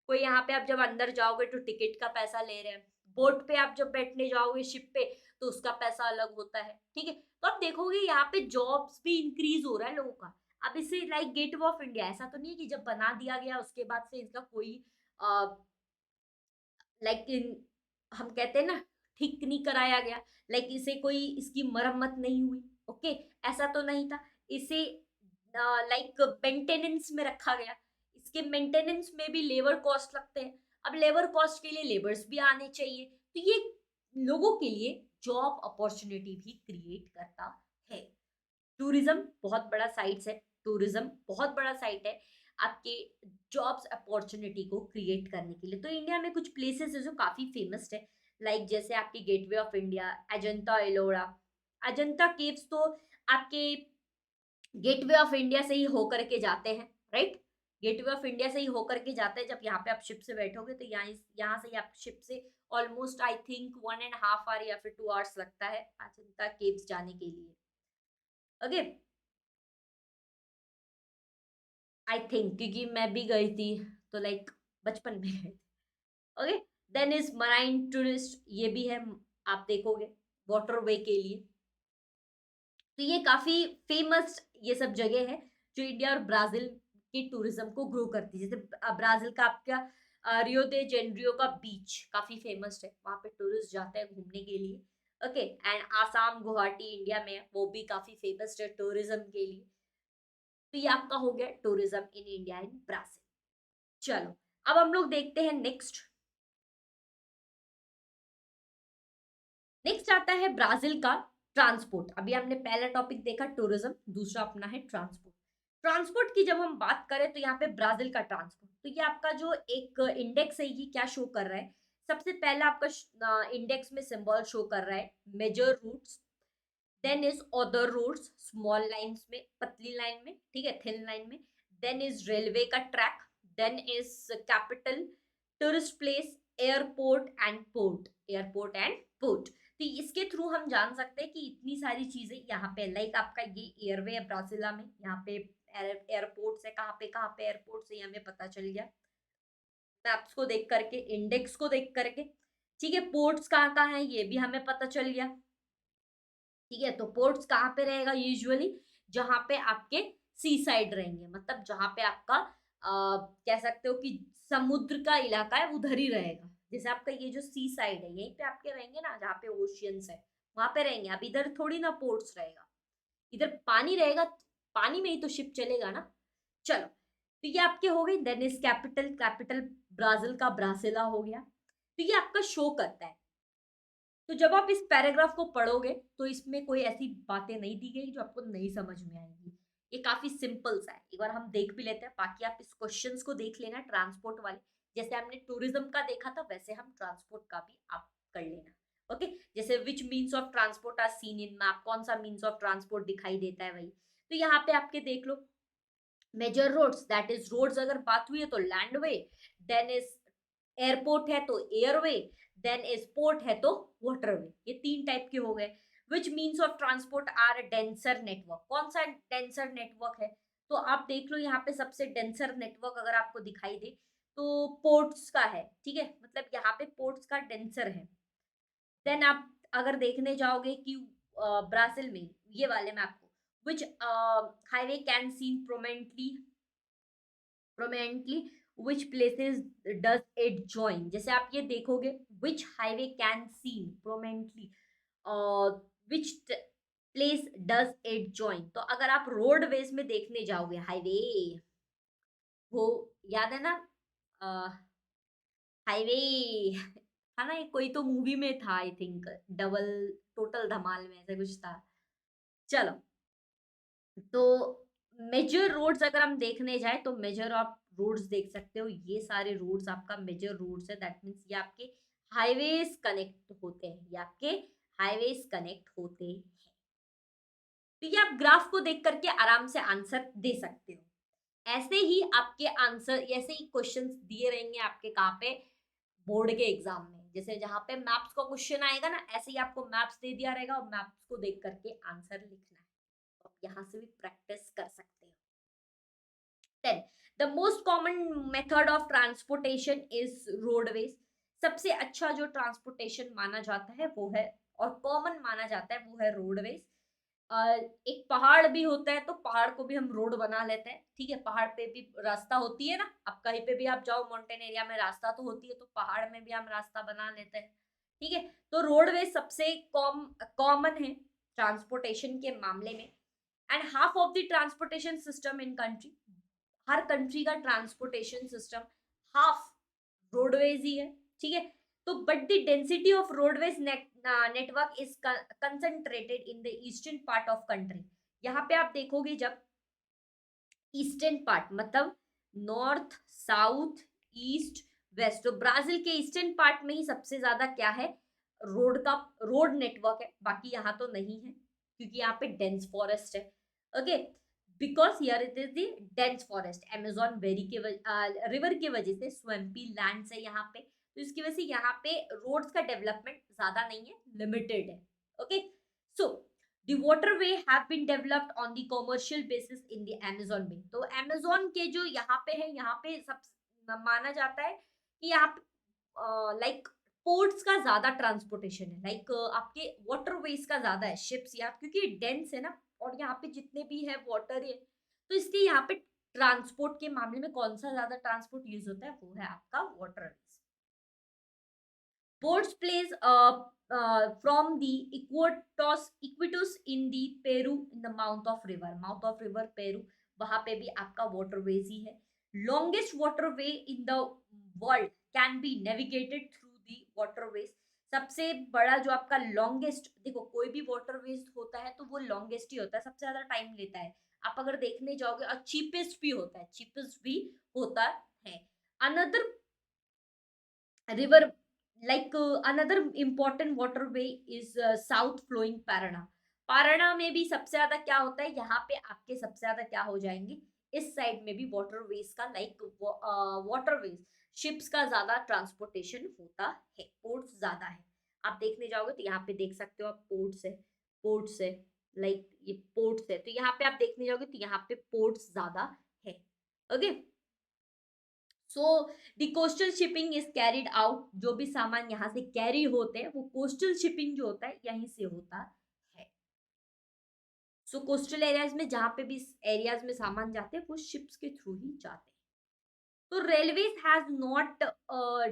S1: कोई यहाँ पे आप जब अंदर जाओगे तो टिकट का पैसा ले रहे हैं, बोट पे आप जब बैठने जाओगे शिप पे तो उसका पैसा अलग होता है, ठीक है। तो आप देखोगे यहाँ पे जॉब्स भी इंक्रीज हो रहा है लोगों का। अब इसे like get way of India ऐसा तो नहीं है कि जब बना दिया गया उसके बाद से इसका कोई लाइक हम कहते हैं ना ठीक नहीं कराया गया, लाइक इसे कोई इसकी मरम्मत नहीं हुई, ओके, ऐसा तो नहीं था। इसे लाइक मेंटेनेंस में रखा गया, इसके मेंटेनेंस में भी लेबर कॉस्ट लगते हैं। अब लेबर कॉस्ट के लिए लेबर्स भी आने चाहिए, तो ये लोगों के लिए जॉब अपॉर्चुनिटी भी क्रिएट करता है। टूरिज्म बहुत बड़ा साइट है, टूरिज्म बहुत बड़ा साइट है आपके जॉब्स अपॉर्चुनिटी को क्रिएट करने के लिए। तो इंडिया में कुछ प्लेसेस है जो काफी फेमस है, लाइक जैसे आपकी gateway of India, Ajanta Ellora. Ajanta caves तो आपके गेटवे ऑफ इंडिया से ही होकर के जाते हैं, राइट। गेटवे ऑफ इंडिया से ही होकर के जाते हैं। जब यहाँ पे आप शिप से बैठोगे तो यहाँ से आप शिप से ऑलमोस्ट आई थिंक 1.5 आवर या फिर 2 आवर्स लगता है अजंता केव्स जाने के लिए, ओके। आई थिंक क्योंकि मैं भी गई थी तो लाइक बचपन में गई थी, okay. Then is marine tourist, ये भी है, आप देखोगे वाटरवे के लिए। तो ये काफी फेमस ये सब जगह है जो इंडिया और ब्राजील के टूरिज्म को ग्रो करती है। जैसे ब्राजील का आपका रियो दे जेनरियो का बीच काफी फेमस है, वहां पे टूरिस्ट जाते हैं घूमने के लिए, okay. And Assam Guwahati India में वो भी काफी फेमस है टूरिज्म के लिए। तो ये आपका हो गया tourism in India and Brazil. चलो अब हम लोग देखते हैं नेक्स्ट। नेक्स्ट आता है ब्राजील का ट्रांसपोर्ट। अभी हमने पहला टॉपिक देखा टूरिज्म, दूसरा अपना है ट्रांसपोर्ट। ट्रांसपोर्ट की जब हम बात करें तो यहाँ पे ब्राजील का ट्रांसपोर्ट, तो ये आपका जो एक इंडेक्स है ये क्या शो कर रहा है। सबसे पहला आपका इंडेक्स में सिंबल शो कर रहा है major routes, then is other routes small lines में, पतली लाइन में, ठीक है, थिन लाइन में, देन इज रेलवे का track, then is capital, tourist place, airport and port, airport and port. तो इसके थ्रू हम जान सकते हैं कि इतनी सारी चीजें यहाँ पे, लाइक आपका ये एयरवे है ब्राजीला में, यहाँ पे एयरपोर्ट है, कहाँ पे एयरपोर्ट है हमें पता चल गया मैप्स को देख करके, इंडेक्स को देख करके, ठीक है। पोर्ट्स कहाँ है ये भी हमें पता चल गया, ठीक है। तो पोर्ट्स कहाँ पे रहेगा यूजुअली, जहां पे आपके सी साइड रहेंगे, मतलब जहां पे आपका कह सकते हो कि समुद्र का इलाका है उधर ही रहेगा। जैसे आपका ये जो सी साइड है यहीं पे आपके रहेंगे ना, जहाँ पे ओशियंस है वहां पे रहेंगे। अब इधर थोड़ी ना पोर्ट्स रहेगा, इधर पानी रहेगा, पानी में ही तो शिप चलेगा ना। चलो तो ये आपके हो गए। Then is capital, capital Brazil का ब्रासिला हो गया। तो ये आपका शो करता है। तो जब आप इस पैराग्राफ को पढ़ोगे तो इसमें कोई ऐसी बातें नहीं दी गई जो आपको नहीं समझ में आएगी। ये काफी सिंपल सा है, एक बार हम देख भी लेते हैं, बाकी आप इस क्वेश्चंस को देख लेना ट्रांसपोर्ट वाले। जैसे हमने टूरिज्म का देखा था वैसे हम ट्रांसपोर्ट का भी आप कर लेना, ओके। जैसे which means of transport are seen in map, कौन सा मीन्स ऑफ ट्रांसपोर्ट दिखाई देता है वही। तो यहाँ पे आपके देख लो major roads, that is roads अगर बात हुई है तो लैंडवे, देन इज एयरपोर्ट है तो एयरवे, देन इज पोर्ट है तो वाटरवे। ये तीन टाइप के हो गए। Which means of transport are denser network, कौन सा डेंसर नेटवर्क है। तो आप देख लो यहाँ पे सबसे डेंसर नेटवर्क अगर आपको दिखाई दे तो पोर्ट्स का है, ठीक है, मतलब यहाँ पे पोर्ट्स का डेंसर है। देन आप अगर देखने जाओगे कि ब्राजील में ये वाले में आपको which highway can seen prominently which places does it join। जैसे आप ये देखोगे which highway can seen prominently which place does it join। तो अगर आप रोडवेज में देखने जाओगे हाईवे, वो याद है ना हाईवे था ना, ये कोई तो मूवी में था आई थिंक, डबल टोटल धमाल में ऐसा कुछ था। चलो तो मेजर रोड्स अगर हम देखने जाए तो मेजर आप रोड्स देख सकते हो, ये सारे रोड्स आपका मेजर रोड्स है। दैट मीन्स ये आपके हाईवेज कनेक्ट होते हैं, ये आपके हाईवेज कनेक्ट होते हैं। तो ये आप ग्राफ को देख करके आराम से आंसर दे सकते हो। ऐसे ही आपके आंसर, ऐसे ही क्वेश्चंस दिए रहेंगे आपके कहाँ पे बोर्ड के एग्जाम में। जैसे जहाँ पे मैप्स का क्वेश्चन आएगा ना, ऐसे ही आपको मैप्स दे दिया रहेगा और मैप्स को देख करके आंसर लिखना है। तो आप यहाँ से भी प्रैक्टिस कर सकते हो। Then the most common method of transportation is roadways. सबसे अच्छा जो ट्रांसपोर्टेशन माना जाता है वो है, और कॉमन माना जाता है, वो है रोडवेज। एक पहाड़ भी होता है तो पहाड़ को भी हम रोड बना लेते हैं, ठीक है। पहाड़ पे भी रास्ता होती है ना, अब कहीं पे भी आप जाओ माउंटेन एरिया में रास्ता तो होती है, तो पहाड़ में भी हम रास्ता बना लेते हैं, ठीक है। तो रोडवे सबसे कॉमन है ट्रांसपोर्टेशन के मामले में। And half of the transportation system in country, her country का ट्रांसपोर्टेशन सिस्टम हाफ रोडवेज ही है, ठीक है। तो but the density of roadways network is concentrated in the eastern part of country. यहाँ पे आप देखोगे जब ईस्टर्न पार्ट मतलब नॉर्थ साउथ ईस्ट वेस्ट, तो ब्राजील के ईस्टर्न पार्ट में ही सबसे ज्यादा क्या है, रोड का रोड नेटवर्क है। बाकी यहाँ तो नहीं है क्योंकि यहाँ पे डेंस फॉरेस्ट है, okay. Because here it is the dense forest, Amazon very के रिवर की वजह से स्वैम्पी लैंड है यहाँ पे, तो इसकी वजह से यहाँ पे रोड्स का डेवलपमेंट ज्यादा नहीं है, लिमिटेड है, okay. So the waterway have been developed on the commercial basis in the Amazon Bay। तो Amazon के जो यहाँ पे है, यहाँ पे सब माना जाता है कि यहाँ पे लाइक पोर्ट्स का ज्यादा ट्रांसपोर्टेशन है, लाइक आपके वाटरवेज का ज्यादा है, शिप्स या क्योंकि डेंस है ना, और यहाँ पे जितने भी है वाटर है, तो इसलिए यहाँ पे ट्रांसपोर्ट के मामले में कौन सा ज्यादा ट्रांसपोर्ट यूज होता है, वो है आपका waterways. Ports plays from the Iquitos in the Peru in the mouth of river Peru, वहां पे भी आपका waterways ही है। Longest waterway in the world can be navigated through the waterways। सबसे बड़ा जो आपका लॉन्गेस्ट, देखो कोई भी वाटरवेज होता है तो वो लॉन्गेस्ट ही होता है, सबसे ज्यादा टाइम लेता है। आप अगर देखने जाओगे, और चीपेस्ट भी होता है, चीपेस्ट भी होता है। Another river like another important waterway is south flowing Parana। Parana में भी सबसे ज्यादा क्या होता है, यहाँ पे आपके सबसे ज्यादा क्या हो जाएंगे, इस साइड में भी वाटरवेज का लाइक वाटरवेज शिप्स का ज्यादा ट्रांसपोर्टेशन होता है, पोर्ट्स ज्यादा है। आप देखने जाओगे तो यहाँ पे देख सकते हो आप, पोर्ट्स है, पोर्ट्स है, लाइक ये पोर्ट्स है, तो यहाँ पे आप देखने जाओगे तो यहाँ पे पोर्ट्स ज्यादा है, okay. So the coastal shipping is carried out, जो भी सामान यहाँ से कैरी होते हैं वो कोस्टल शिपिंग जो होता है यहीं से होता है। सो कोस्टल एरियाज में जहाँ पे भी एरियाज में सामान जाते हैं वो शिप्स के थ्रू ही जाते हैं। तो railways has not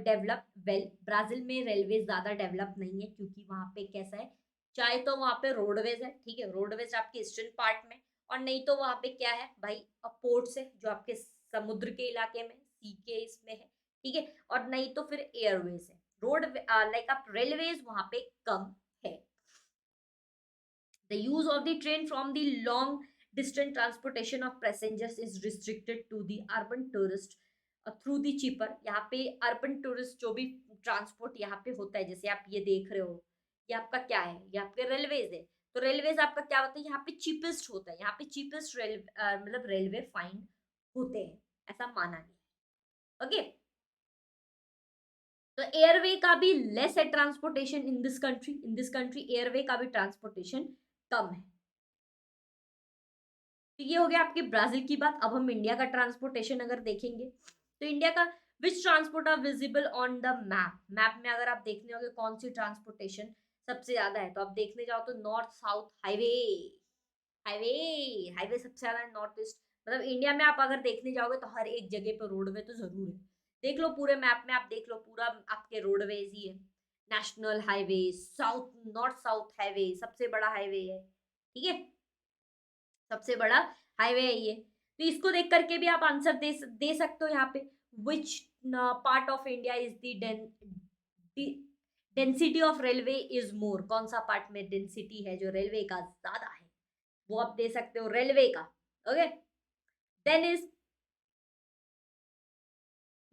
S1: develop well, Brazil में रेलवे ज्यादा डेवलप नहीं है क्योंकि वहां पे कैसा है, चाहे तो वहां पे रोडवेज है, ठीक है, रोडवेज आपके ईस्टर्न पार्ट में, और नहीं तो वहां पे क्या है भाई, पोर्ट्स है जो आपके समुद्र के इलाके में, सी के इसमें है, ठीक है, और नहीं तो फिर एयरवेज है। रोड लाइक आप रेलवेज वहां पे कम है। The use of the train from the long distance transportation of passengers is restricted to the urban tourist through the cheaper। यहाँ पे अर्बन टूरिस्ट जो भी ट्रांसपोर्ट यहाँ पे होता है, जैसे आप ये देख रहे हो, ये आपका क्या है, ये आपके रेलवेज है, तो रेलवेज आपका क्या होता है, यहाँ पे चीपेस्ट होता है, यहाँ पे चीपेस्ट मतलब रेलवे फाइन होते हैं, ऐसा माना गया, ओके। तो एयरवे का भी लेस है transportation in this country airway का भी ट्रांसपोर्टेशन कम है। तो ये हो गया आपके ब्राजील की बात। अब हम इंडिया का ट्रांसपोर्टेशन अगर देखेंगे तो इंडिया का which transport are visible on the map, map में अगर आप देखने होगे कौन सी ट्रांसपोर्टेशन सबसे ज्यादा है, तो आप देखने जाओ तो north south highway, highway highway सबसे ज्यादा है नॉर्थ ईस्ट, मतलब इंडिया में आप अगर देखने जाओगे तो हर एक जगह पर रोडवे तो जरूर है। देख लो पूरे मैप में, आप देख लो पूरा आपके रोडवेज ही है। National highway, south north south highway सबसे बड़ा हाईवे है, ठीक है, सबसे बड़ा हाईवे है ये। तो इसको देख करके भी आप आंसर दे सकते हो यहाँ पे, which part of India is the density of railway is more, कौन सा पार्ट में डेंसिटी है जो रेलवे का ज्यादा है, वो आप दे सकते हो रेलवे का, okay. Then is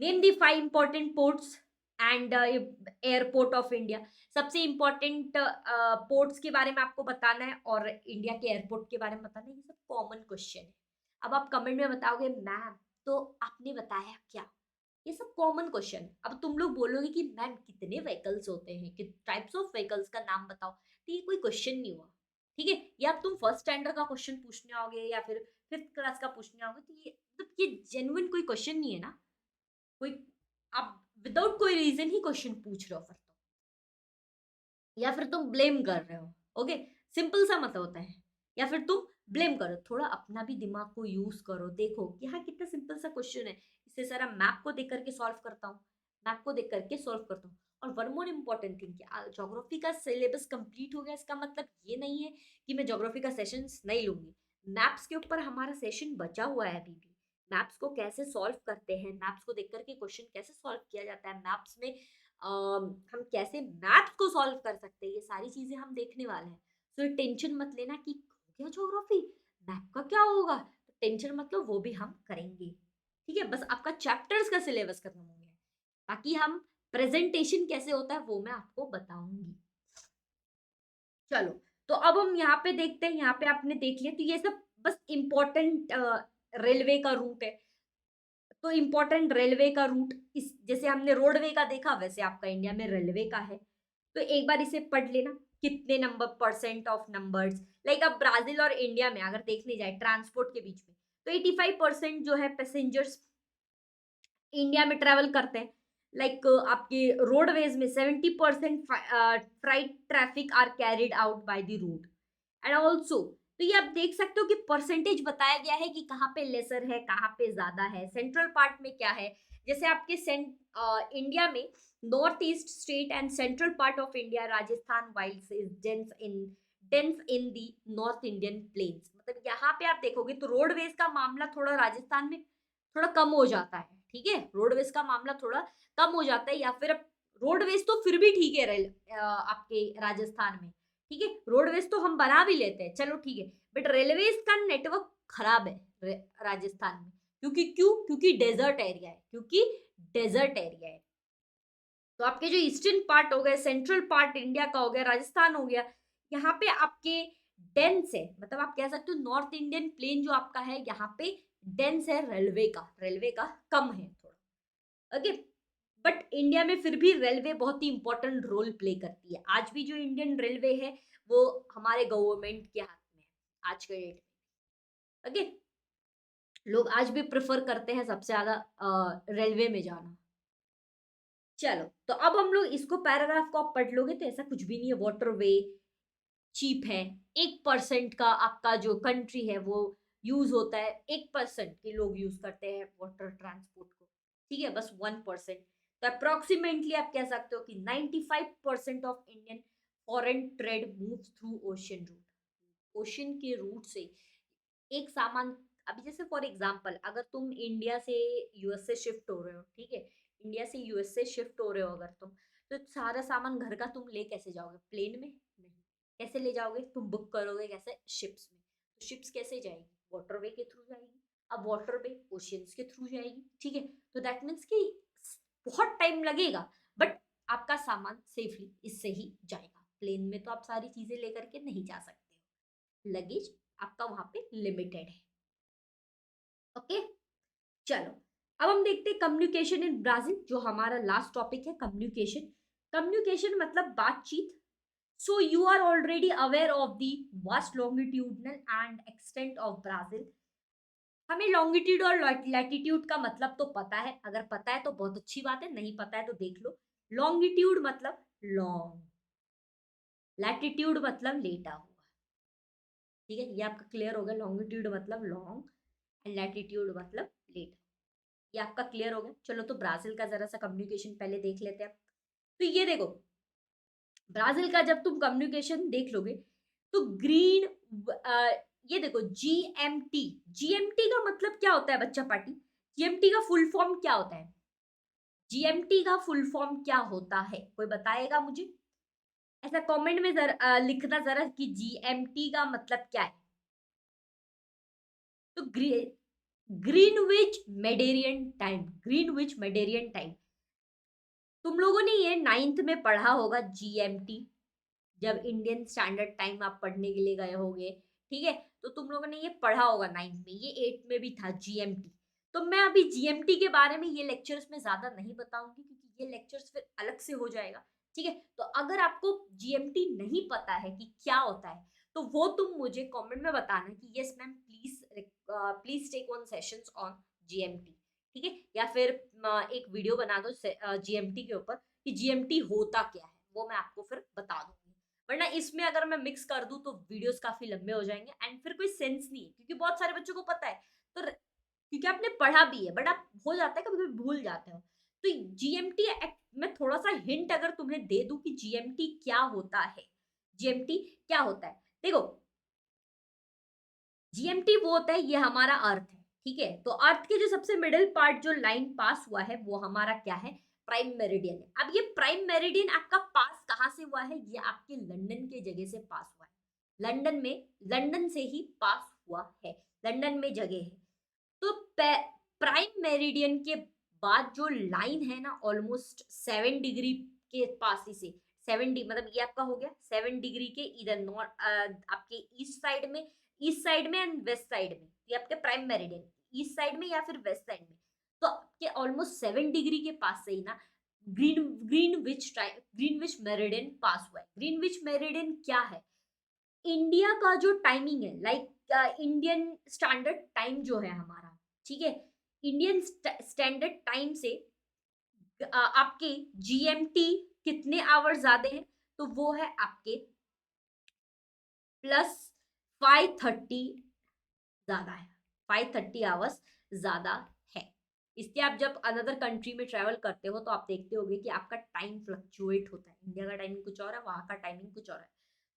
S1: name the 5 important ports and airport of India. सबसे इंपॉर्टेंट पोर्ट्स के बारे में आपको बताना है और इंडिया के एयरपोर्ट के बारे में बताना है, ये सब कॉमन क्वेश्चन है। अब आप कमेंट में बताओगे मैम तो आपने बताया क्या, ये सब कॉमन क्वेश्चन। अब तुम लोग बोलोगे कि मैम कितने व्हीकल्स होते हैं, कितने टाइप्स ऑफ व्हीकल्स का नाम बताओ, तो ये कोई क्वेश्चन नहीं हुआ, ठीक है, या तुम फर्स्ट स्टैंडर्ड का क्वेश्चन पूछने आओगे या फिर फिफ्थ क्लास का पूछने आओगे, तो ये मतलब ये जेन्युइन कोई क्वेश्चन नहीं है ना। कोई आप विदाउट कोई रीजन ही क्वेश्चन पूछ रहे हो फिर तो, या फिर तुम ब्लेम कर रहे हो। ओके, सिंपल सा मतलब होता है, या फिर तुम ब्लेम करो। थोड़ा अपना भी दिमाग को यूज करो, देखो कि हाँ कितना सिंपल सा क्वेश्चन है, इससे सारा मैप को देख करके सॉल्व करता हूँ, मैप को देख करके सॉल्व करता हूँ। और one more important thing, geography का सिलेबस कंप्लीट हो गया इसका मतलब ये नहीं है कि मैं ज्योग्राफी का सेशंस नहीं लूंगी। मैप्स के ऊपर हमारा सेशन बचा हुआ है अभी भी। मैप्स को कैसे सॉल्व करते हैं, मैप्स को देख करके क्वेश्चन कैसे सॉल्व किया जाता है, मैप्स में हम कैसे मैथ्स को सॉल्व कर सकते हैं, ये सारी चीजें हम देखने वाले हैं। तो टेंशन मत लेना कि हो गया ज्योग्राफी, मैथ का क्या होगा, तो टेंशन मत लो, वो भी हम करेंगे। ठीक है, बस आपका चैप्टर्स का सिलेबस खत्म हो गया है, बाकी हम प्रेजेंटेशन कैसे होता है वो मैं आपको बताऊंगी। चलो, तो अब हम यहाँ पे देखते हैं, यहाँ पे आपने देख लिया, तो ये सब बस इम्पोर्टेंट रेलवे का रूट है। तो इम्पोर्टेंट रेलवे का रूट, इस जैसे हमने रोडवे का देखा वैसे आपका इंडिया में रेलवे का है। तो एक बार इसे पढ़ लेना, कितने number percent of numbers, like अब ब्राजील और इंडिया में अगर देखने जाए ट्रांसपोर्ट के बीच में, तो 85% जो है पैसेंजर्स इंडिया में ट्रेवल करते हैं। लाइक आपके रोडवेज में 70% freight traffic are carried out by the road and also. तो ये आप देख सकते हो कि परसेंटेज बताया गया है कि कहाँ पे लेसर है, कहाँ पे ज्यादा है, सेंट्रल पार्ट में क्या है। जैसे आपके इंडिया में north east state and central part of India, Rajasthan Wilde's is dense in the north Indian plains. मतलब यहाँ पे आप देखोगे तो रोडवेज का मामला थोड़ा राजस्थान में थोड़ा कम हो जाता है। ठीक है, रोडवेज का मामला थोड़ा कम हो जाता है, या फिर रोडवेज तो फिर भी ठीक है रेल आपके राजस्थान में। ठीक है, रोडवेज तो हम बना भी लेते हैं, चलो ठीक है, बट रेलवेज का नेटवर्क खराब है राजस्थान में। क्योंकि डेजर्ट एरिया है, क्योंकि डेजर्ट एरिया है। तो आपके जो ईस्टर्न पार्ट हो गए, सेंट्रल पार्ट इंडिया का हो गया, राजस्थान हो गया, यहाँ पे आपके डेंस है, मतलब आप कह सकते हो नॉर्थ इंडियन प्लेन जो आपका है यहाँ पे डेंस है, रेलवे का कम है थोड़ा। ओके, बट इंडिया में फिर भी रेलवे बहुत ही इंपॉर्टेंट रोल प्ले करती है। आज भी जो इंडियन रेलवे है वो हमारे गवर्नमेंट के हाथ में है आज के डेट में। ओके, लोग आज भी प्रेफर करते हैं सबसे ज्यादा रेलवे में जाना। चलो, तो अब हम लोग इसको पैराग्राफ को आप पढ़ लोगे तो ऐसा कुछ भी नहीं है, वाटरवे चीप है। 1% का आपका जो कंट्री है वो यूज होता है, 1% के लोग यूज करते हैं वाटर ट्रांसपोर्ट को। ठीक है, बस 1%। तो अप्रोक्सीमेटली आप कह सकते हो कि 95% of Indian foreign trade moves through ocean route. Ocean के रूट से एक सामान, अभी जैसे फॉर एग्जांपल अगर तुम इंडिया से यूएस से शिफ्ट हो रहे हो, ठीक है, इंडिया से यूएस से शिफ्ट हो रहे हो अगर तुम, तो सारा सामान घर का तुम ले कैसे जाओगे, प्लेन में नहीं, कैसे ले जाओगे, तुम बुक करोगे कैसे, शिप्स में। तो शिप्स कैसे जाएगी, वाटरवे के थ्रू जाएगी। अब वाटरवे ओशियंस के थ्रू जाएगी। ठीक है, तो दैट मीन्स कि बहुत टाइम लगेगा, बट आपका सामान सेफली इससे ही जाएगा। प्लेन में तो आप सारी चीजें लेकर के नहीं जा सकते हो, लगेज आपका वहां पे लिमिटेड है। ओके, चलो, अब हम देखते हैं कम्युनिकेशन इन ब्राजील, जो हमारा लास्ट टॉपिक है, कम्युनिकेशन। कम्युनिकेशन मतलब बातचीत। So you are already aware of the vast longitudinal and extent of Brazil. हमें लॉन्गिट्यूड और लैटिट्यूड का मतलब तो पता है, अगर पता है तो बहुत अच्छी बात है, नहीं पता है तो देख लो। लॉन्गिट्यूड मतलब लॉन्ग, लैटिट्यूड मतलब लेटा हुआ। ठीक है, ये आपका क्लियर हो गया, लॉन्गिट्यूड मतलब लॉन्ग एंड लैटिट्यूड मतलब लेटा। ये आपका क्लियर हो गया। चलो, तो ब्राजील का जरा सा कम्युनिकेशन पहले देख लेते हैं। तो ये देखो, ब्राजील का जब तुम कम्युनिकेशन देख लोगे तो ग्रीन, ये देखो जीएमटी। जीएमटी का मतलब क्या होता है बच्चा पार्टी, जीएमटी का फुल फॉर्म क्या होता है, जीएमटी का फुल फॉर्म क्या होता है, कोई बताएगा मुझे, ऐसा कमेंट में जरा लिखना जरा कि जीएमटी का मतलब क्या है। तो ग्रीनविच मेडेरियन टाइम, ग्रीनविच मेडेरियन टाइम, तुम लोगों ने ये 9th में पढ़ा होगा जीएमटी, जब इंडियन स्टैंडर्ड टाइम आप पढ़ने के लिए गए होगे। ठीक है, तो तुम लोगों ने ये पढ़ा होगा 9th में, ये 8th में भी था जीएमटी। तो मैं अभी जीएमटी के बारे में ये लेक्चर्स में ज्यादा नहीं बताऊंगी, क्योंकि ये लेक्चर्स फिर अलग से हो जाएगा। ठीक है, तो अगर आपको जीएमटी नहीं पता है कि क्या होता है, तो वो तुम मुझे कमेंट में बताना कि yes ma'am please take one sessions on GMT, ठीक है, या फिर एक वीडियो बना दो जीएमटी के ऊपर कि जीएमटी होता क्या है, वो मैं आपको फिर बता दूंगी। वरना इसमें अगर मैं मिक्स कर दूं तो वीडियोस काफी लंबे हो जाएंगे एंड फिर कोई सेंस नहीं है, क्योंकि बहुत सारे बच्चों को पता है, तो क्योंकि आपने पढ़ा भी है, बट आप हो जाता है कभी कभी भूल जाते हो। तो जीएमटी मैं थोड़ा सा हिंट अगर तुम्हें दे दूं कि जीएमटी क्या होता है, जीएमटी क्या होता है, देखो जीएमटी वो होता है, ये हमारा अर्थ है, ठीक है, तो अर्थ के जो सबसे मिडिल पार्ट जो लाइन पास हुआ है वो हमारा क्या है, प्राइम मेरिडियन है। अब ये प्राइम मेरिडियन आपका पास कहाँ से हुआ है, ये आपके लंदन के जगह से पास हुआ है, लंदन में, लंदन से ही पास हुआ है, लंदन में जगह है। तो प्राइम मेरिडियन के बाद जो लाइन है ना ऑलमोस्ट 7 डिग्री के पास ही से 7 डिग्री, मतलब ये आपका हो गया 7 डिग्री के इधर नॉर्थ आपके ईस्ट साइड में एंड वेस्ट साइड में, ये आपके प्राइम मेरिडियन ईस्ट साइड में या फिर वेस्ट साइड में, तो आपके ऑलमोस्ट 7 डिग्री के पास से ही ना ग्रीनविच मेरिडियन पास हुआ है। ग्रीनविच मेरिडियन क्या है, इंडिया का जो टाइमिंग है, लाइक इंडियन स्टैंडर्ड टाइम जो है हमारा, ठीक है, इंडियन स्टैंडर्ड टाइम से आपके जीएमटी कितने आवर ज्यादा है, तो वो है आपके +530 ज्यादा है, 530 आवर्स ज्यादा है। इसके आप जब अनदर कंट्री में ट्रेवल करते हो तो आप देखते होगे कि आपका टाइम फ्लक्चुएट होता है, इंडिया का टाइमिंग कुछ और है, वहां का टाइमिंग कुछ और है।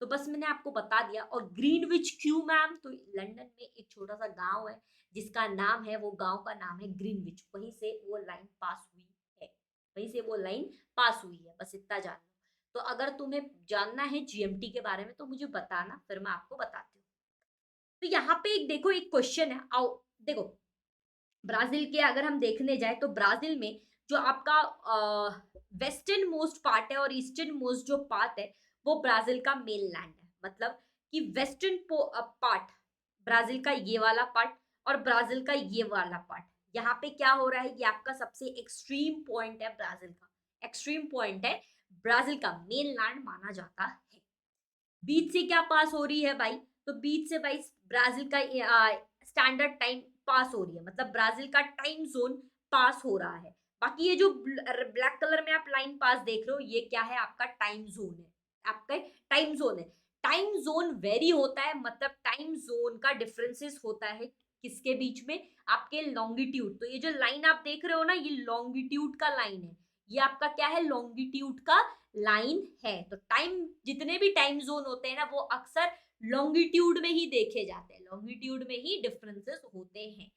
S1: तो बस मैंने आपको बता दिया। और ग्रीनविच क्यों मैम, तो लंदन में एक छोटा सा गांव है जिसका नाम है, वो गांव का नाम है ग्रीनविच, वहीं से वो लाइन पास हुई है, वहीं से वो लाइन पास हुई है, बस इतना जानना। तो अगर तुम्हें जानना है जीएमटी के बारे में तो मुझे बताना, फिर मैं आपको बताती हूँ। तो यहाँ पे एक देखो, एक क्वेश्चन है, आओ देखो, ब्राजील के अगर हम देखने जाए तो ब्राजील में जो आपका वेस्टर्न मोस्ट पार्ट है और ईस्टर्न मोस्ट जो पार्ट है वो ब्राजील का मेन लैंड है, मतलब कि वेस्टर्न पार्ट ब्राजील का ये वाला पार्ट और ब्राजील का ये वाला पार्ट, यहाँ पे क्या हो रहा है, ये आपका सबसे एक्सट्रीम पॉइंट है, ब्राजील का एक्सट्रीम पॉइंट है, ब्राजील का मेन लैंड माना जाता है। बीच से क्या पास हो रही है भाई, तो बीच से भाई ब्राजील का स्टैंडर्ड टाइम पास हो रही है, मतलब ब्राजील का टाइम जोन पास हो रहा है। बाकी ये जो ब्लैक कलर में आप लाइन पास देख रहे हो ये क्या है, आपका टाइम जोन है, आपका टाइम जोन है। टाइम जोन वेरी होता है, मतलब टाइम जोन का डिफरेंसेस होता है किसके बीच में, आपके लॉन्गिट्यूड। तो ये जो लाइन आप देख रहे हो ना, ये लॉन्गिट्यूड का लाइन है, ये आपका क्या है, लॉन्गिट्यूड का लाइन है। तो टाइम, जितने भी टाइम जोन होते हैं ना वो अक्सर लॉन्गिट्यूड में ही देखे जाते हैं, लॉन्गिट्यूड में ही डिफरेंसेस होते हैं।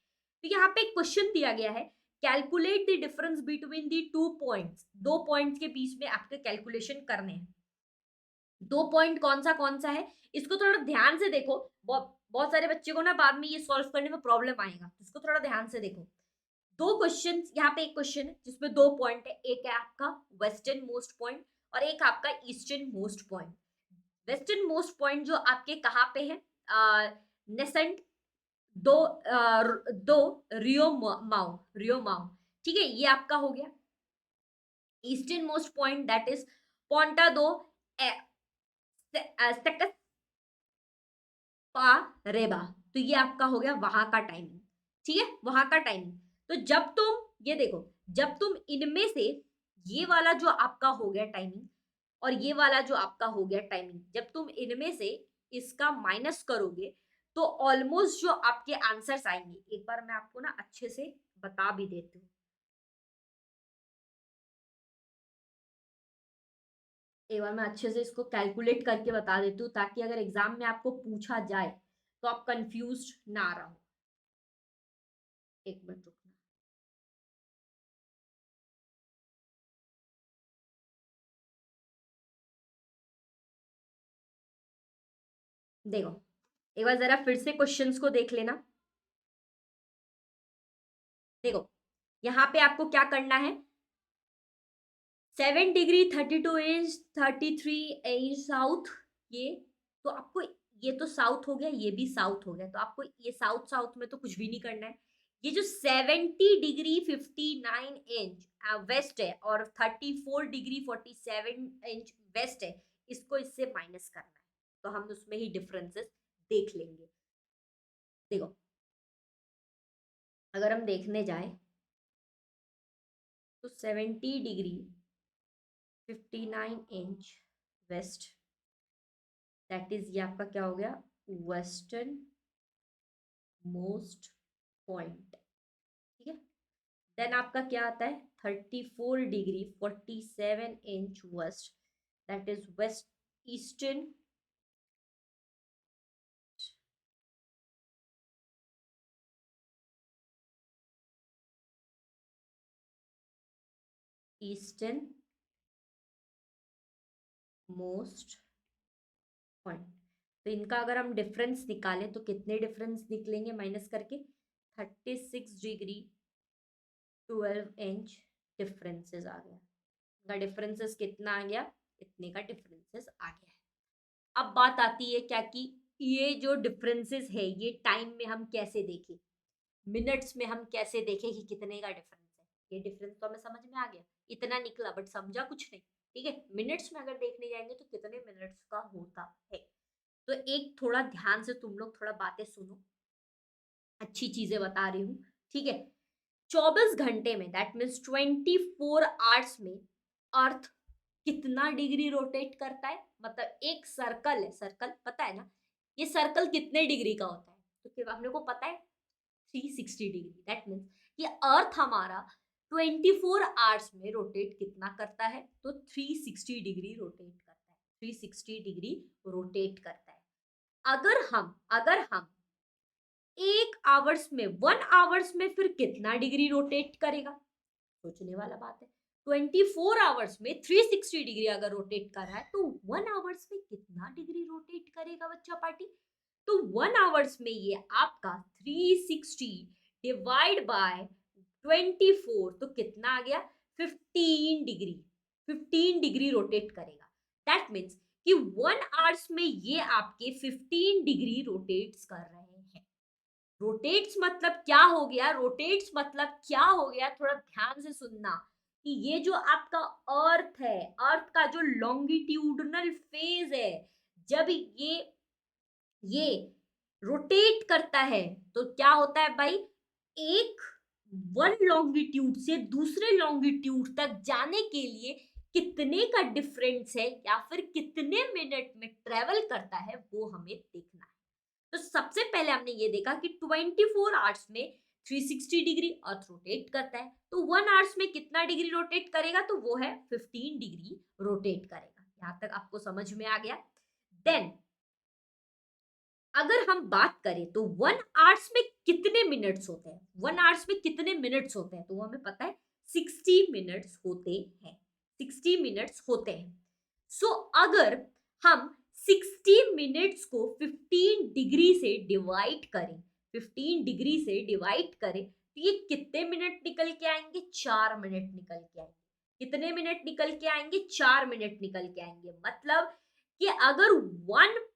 S1: तो यहाँ पे एक क्वेश्चन दिया गया है, calculate the difference between the 2 points, 2 points के बीच में आपके कैलकुलेशन करने हैं। 2 पॉइंट कौन सा है, इसको थोड़ा ध्यान से देखो, बहुत सारे बच्चे को ना बाद में ये सॉल्व करने में प्रॉब्लम आएगा, इसको थोड़ा ध्यान से देखो। दो क्वेश्चन, यहाँ पे एक क्वेश्चन है जिसमें 2 पॉइंट है, एक है आपका वेस्टर्न मोस्ट पॉइंट और एक आपका eastern most point. Western most point जो आपके कहाँ पे है, नेसेंट दो रियो माओ, ठीक है, ये आपका हो गया। Eastern most point that is पोंटा दो रेबा, तो ये आपका हो गया वहां का टाइमिंग, ठीक है, वहां का टाइमिंग। तो जब तुम ये देखो, जब तुम इनमें से ये वाला जो आपका हो गया टाइमिंग और ये वाला जो आपका हो गया टाइमिंग, जब तुम इनमें से इसका माइनस करोगे तो ऑलमोस्ट जो आपके आंसर्स आएंगे, एक बार मैं आपको ना अच्छे से बता भी देती हूँ, एक बार मैं अच्छे से इसको कैलकुलेट करके बता देती हूँ ताकि अगर एग्जाम में आपको पूछा जाए तो आप कंफ्यूज ना रहो। एक मिनट रुकना, देखो एक बार जरा फिर से क्वेश्चंस को देख लेना। देखो यहाँ पे आपको क्या करना है, 7 डिग्री 32 इंच 33 इंच साउथ, ये तो आपको, ये तो साउथ हो गया, ये भी साउथ हो गया, तो आपको ये साउथ साउथ में तो कुछ भी नहीं करना है। ये जो 70 डिग्री 59 इंच वेस्ट है और 34 डिग्री 47 इंच वेस्ट है, इसको इससे माइनस करना है। तो हम उसमें ही डिफरेंसेस देख लेंगे। देखो, अगर हम देखने जाए तो 70 degree 59 inch west, that is ये आपका क्या हो गया, वेस्टर्न मोस्ट पॉइंट। ठीक है, देन आपका क्या आता है 34 degree 47 inch west, that is west eastern eastern most point. तो इनका अगर हम डिफरेंस निकालें तो कितने डिफरेंस निकलेंगे माइनस करके, 36 डिग्री 12 इंच डिफरेंसेस आ गया। इनका डिफरेंसेस कितना आ गया, इतने का डिफरेंसेस आ गया है। अब बात आती है क्या कि ये जो डिफरेंसेस है ये टाइम में हम कैसे देखें, मिनट्स में हम कैसे देखें कि कितने का डिफरेंस है। ये डिफरेंस तो हमें समझ में आ गया, इतना निकला, बट समझा कुछ नहीं। ठीक है, मिनट्स में अगर देखने जाएंगे तो कितने मिनट्स का होता है। तो एक थोड़ा ध्यान से तुम लोग थोड़ा बातें सुनो, अच्छी चीजें बता रही हूँ। ठीक है, 24 घंटे में, दैट मीन्स 24 आवर्स में अर्थ कितना डिग्री रोटेट करता है। मतलब एक सर्कल है, सर्कल पता है ना, ये सर्कल कितने डिग्री का होता है, तो फिर अपने को पता है 360 डिग्री। दैट मीन्स कि अर्थ हमारा 24 आवर्स में रोटेट कितना करता है, तो 360 डिग्री रोटेट करता है, 360 डिग्री रोटेट करता है। अगर हम 1 आवर्स में, 1 आवर्स में फिर कितना डिग्री रोटेट करेगा, सोचने वाला बात है। 24 आवर्स में 360 डिग्री अगर रोटेट कर रहा है तो 1 आवर्स में कितना डिग्री रोटेट करेगा बच्चा पार्टी, तो 1 आवर्स में ये आपका 360 डिवाइड बाय 24, तो कितना आ गया 15 डिग्री, 15 डिग्री रोटेट करेगा। दैट मीन्स कि 1 आवर्स में ये आपके 15 डिग्री रोटेट्स कर रहे हैं। रोटेट्स मतलब क्या हो गया, रोटेट्स मतलब क्या हो गया, थोड़ा ध्यान से सुनना कि ये जो आपका अर्थ है, अर्थ का जो लॉन्गिट्यूडनल फेज है, जब ये रोटेट करता है तो क्या होता है भाई, एक वन लॉन्गिट्यूड से दूसरे लॉन्गिट्यूड तक जाने के लिए कितने का डिफरेंस है या फिर कितने मिनट में ट्रेवल करता है वो हमें देखना है। तो सबसे पहले हमने ये देखा कि 24 आवर्स में 360 डिग्री अर्थ रोटेट करता है, तो 1 आवर्स में कितना डिग्री रोटेट करेगा, तो वो है 15 डिग्री रोटेट करेगा। यहां तक आपको समझ में आ गया। देन अगर हम बात करें तो 1 आवर्स में कितने मिनट्स होते हैं, 1 आवर्स में कितने मिनट्स होते हैं, तो वो हमें पता है 60 मिनट्स होते हैं, 60 मिनट्स होते हैं। सो अगर हम 60 मिनट्स को 15 डिग्री से डिवाइड करें, 15 डिग्री से डिवाइड करें तो ये कितने मिनट निकल के आएंगे, 4 मिनट निकल के आएंगे। कितने मिनट निकल के आएंगे, 4 मिनट निकल के आएंगे। मतलब कि अगर 1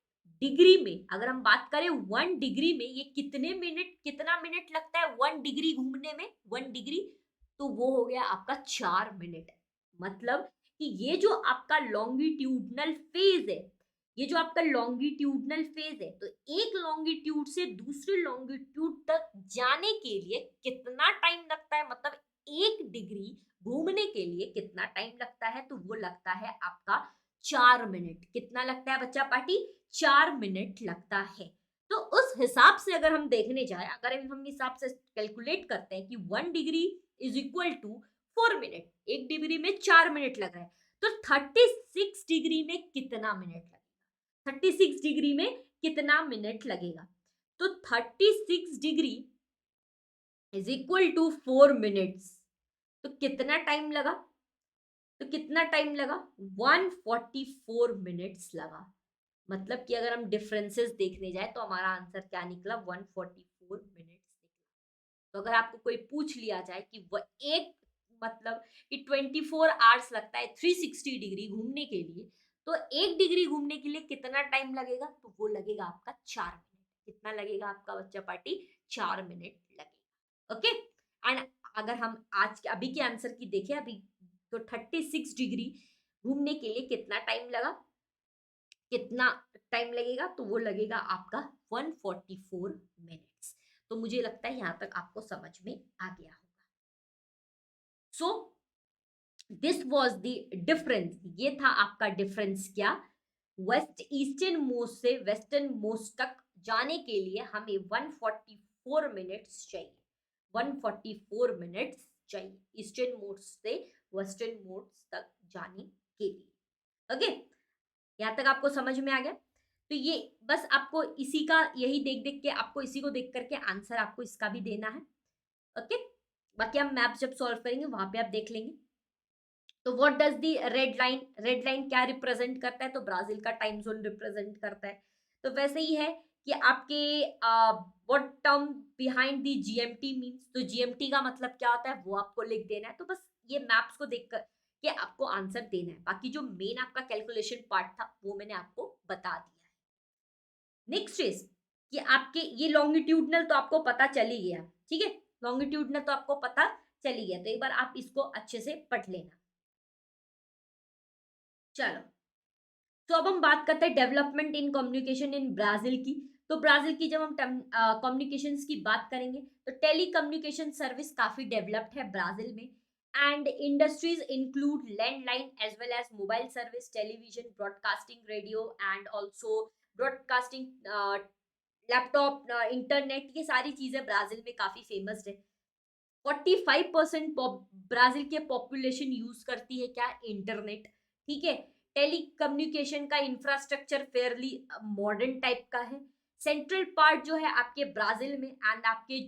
S1: डिग्री में, अगर हम बात करें 1 डिग्री में ये कितने मिनट, कितना मिनट लगता है 1 डिग्री घूमने में, 1 डिग्री, तो वो हो गया आपका 4 मिनट। मतलब कि ये जो आपका लॉन्गिट्यूडनल फेज है, ये जो आपका लॉन्गिट्यूडनल फेज है, तो एक लॉन्गिट्यूड से दूसरे लॉन्गिट्यूड तक जाने के लिए कितना टाइम लगता है, मतलब 1 डिग्री घूमने के लिए कितना टाइम लगता है, तो वो लगता है आपका 4 मिनट। कितना लगता है बच्चा पार्टी, 4 मिनट लगता है। तो उस हिसाब से अगर हम देखने जाए, अगर हम हिसाब से कैलकुलेट करते हैं कि 1 degree is equal to 4 minute, 1 degree में 4 मिनट लग रहा है, तो 36 डिग्री में कितना मिनट लगेगा, 36 डिग्री में कितना मिनट लगेगा, तो 36 degree is equal to 4 minutes, तो कितना टाइम लगा, तो कितना टाइम लगा 144 मिनट्स लगा। मतलब कि अगर हम डिफरेंसेस देखने जाए तो हमारा आंसर क्या निकला, 144 मिनट्स निकला। तो अगर आपको कोई पूछ लिया जाए कि वह एक, मतलब कि 24 आवर्स लगता है 360 डिग्री घूमने के लिए, तो 1 डिग्री घूमने के लिए कितना टाइम लगेगा, तो वो लगेगा आपका 4 मिनट। कितना लगेगा आपका बच्चा पार्टी, 4 मिनट लगेगा। ओके, एंड अगर हम आज के अभी के आंसर की देखें अभी, तो 36 डिग्री घूमने के लिए कितना टाइम लगा, कितना टाइम लगेगा, तो वो लगेगा आपका 144 मिनट्स। तो मुझे लगता है यहाँ तक आपको समझ में आ गया होगा। So this was the difference, ये था आपका डिफरेंस। क्या? वेस्ट ईस्टर्न मोस्ट से वेस्टर्न मोस्ट तक जाने के लिए हमें 144 मिनट्स चाहिए, 144 मिनट्स चाहिए ईस्टर्न मोस्ट से वेस्टर्न मोस्ट तक जाने के लिए। ओके, यहाँ तक आपको समझ में आ गया? तो ये बस आपको इसी का, यही देख देख के आपको, इसी को देख करके आंसर आपको इसका भी देना है। ओके, बाकी हम मैप जब सॉल्व करेंगे वहां पे आप देख लेंगे। तो what does the red line, red line क्या रिप्रेजेंट करता है? तो ब्राजील का टाइम जोन रिप्रेजेंट करता है। तो वैसे ही है कि आपके what term behind the GMT means, तो जीएमटी का मतलब क्या होता है वो आपको लिख देना है। तो बस ये मैप्स को देख कर के आपको आंसर देना है, बाकी जो मेन आपका कैलकुलेशन पार्ट था वो मैंने आपको बता दिया है। नेक्स्ट इज कि आपके ये लॉन्गिट्यूडनल तो आपको पता चल ही गया, ठीक है, लॉन्गिट्यूडनल तो आपको पता चल ही गया, तो एक बार आप इसको अच्छे से पढ़ लेना। चलो, तो अब हम बात करते हैं development in communication in Brazil की। तो ब्राजील की जब हम कम्युनिकेशंस की बात करेंगे तो टेली कम्युनिकेशन सर्विस काफी डेवलप्ड है ब्राजील में। And industries include landline as well as mobile service, television, broadcasting, radio and also broadcasting, laptop, internet, ये सारी चीजें ब्राजील में काफी फेमस है। 45% ब्राजील के पॉपुलेशन यूज करती है क्या? इंटरनेट। ठीक है, टेली कम्युनिकेशन का इंफ्रास्ट्रक्चर फेयरली मॉडर्न टाइप का है। सेंट्रल पार्ट जो है आपके ब्राजील में, एंड आपके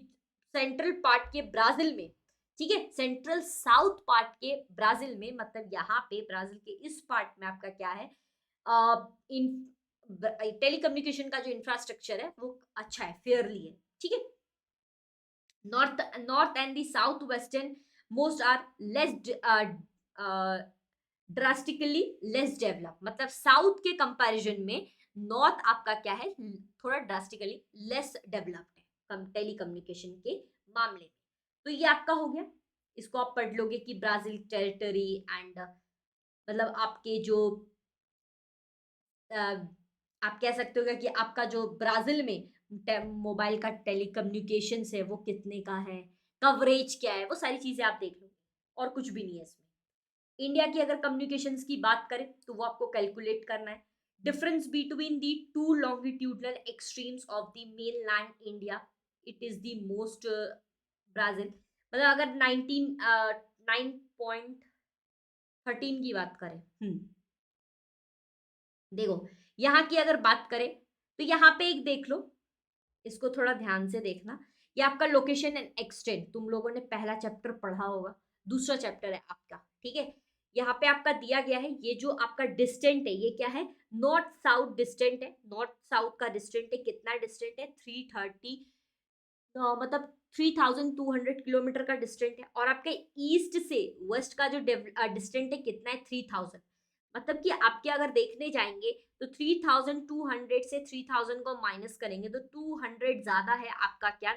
S1: सेंट्रल पार्ट के ब्राजील में, ठीक है, सेंट्रल साउथ पार्ट के ब्राजील में, मतलब यहाँ पे ब्राजील के इस पार्ट में आपका क्या है, इन टेलीकम्युनिकेशन का जो इंफ्रास्ट्रक्चर है वो अच्छा है, फेयरली है। ठीक है, north and the southwestern most are less drastically less develop, मतलब साउथ के कंपैरिजन में नॉर्थ आपका क्या है, थोड़ा ड्रास्टिकली लेस डेवलप्ड है टेली कम्युनिकेशन के मामले में। तो ये आपका हो गया, इसको आप पढ़ लोगे कि ब्राजील टेरिटरी एंड मतलब आपके जो आप कह सकते हो कि आपका जो ब्राजील में मोबाइल का टेलीकम्युनिकेशन है वो कितने का है, कवरेज क्या है, वो सारी चीजें आप देख लो, और कुछ भी नहीं है इसमें। इंडिया की अगर कम्युनिकेशंस की बात करें तो वो आपको कैलकुलेट करना है। Difference between the two longitudinal extremes of the mainland India, it is the most Brazil, मतलब अगर 9.13 की बात करें, देखो यहाँ की अगर बात करें तो यहाँ पे एक देख लो, इसको थोड़ा ध्यान से देखना। ये आपका लोकेशन एंड एक्सटेंड, तुम लोगों ने पहला चैप्टर पढ़ा होगा, दूसरा चैप्टर है आपका, ठीक है। यहाँ पे आपका दिया गया है ये जो आपका डिस्टेंट है, ये क्या है, नॉर्थ साउथ डिस्टेंट है। नॉर्थ साउथ का डिस्टेंट है, कितना डिस्टेंट है, 330, मतलब 3200 किलोमीटर का डिस्टेंट है। और आपके ईस्ट से वेस्ट का जो डिस्टेंट है कितना है, 3000, मतलब कि आपके अगर देखने जाएंगे तो 3200 से 3000 को माइनस करेंगे तो 200 ज्यादा है आपका क्या,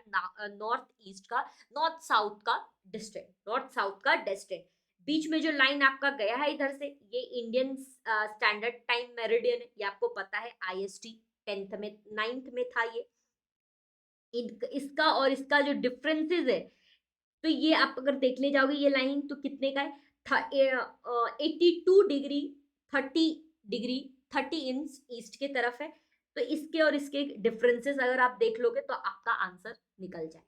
S1: नॉर्थ ईस्ट का, नॉर्थ साउथ का डिस्टेंट, नॉर्थ साउथ का डिस्टेंट। बीच में जो लाइन आपका गया है इधर से, ये इंडियन स्टैंडर्ड टाइम मेरिडियन है, ये आपको पता है, आईएसटी 10th में 9th में था ये। इसका और इसका जो डिफरेंसेस है, तो ये आप अगर देखने जाओगे ये लाइन तो कितने का है, 82 डिग्री 30 डिग्री 30 इंच ईस्ट के तरफ है। तो इसके और इसके डिफरेंसेस अगर आप देख लोगे तो आपका आंसर निकल जाएगा,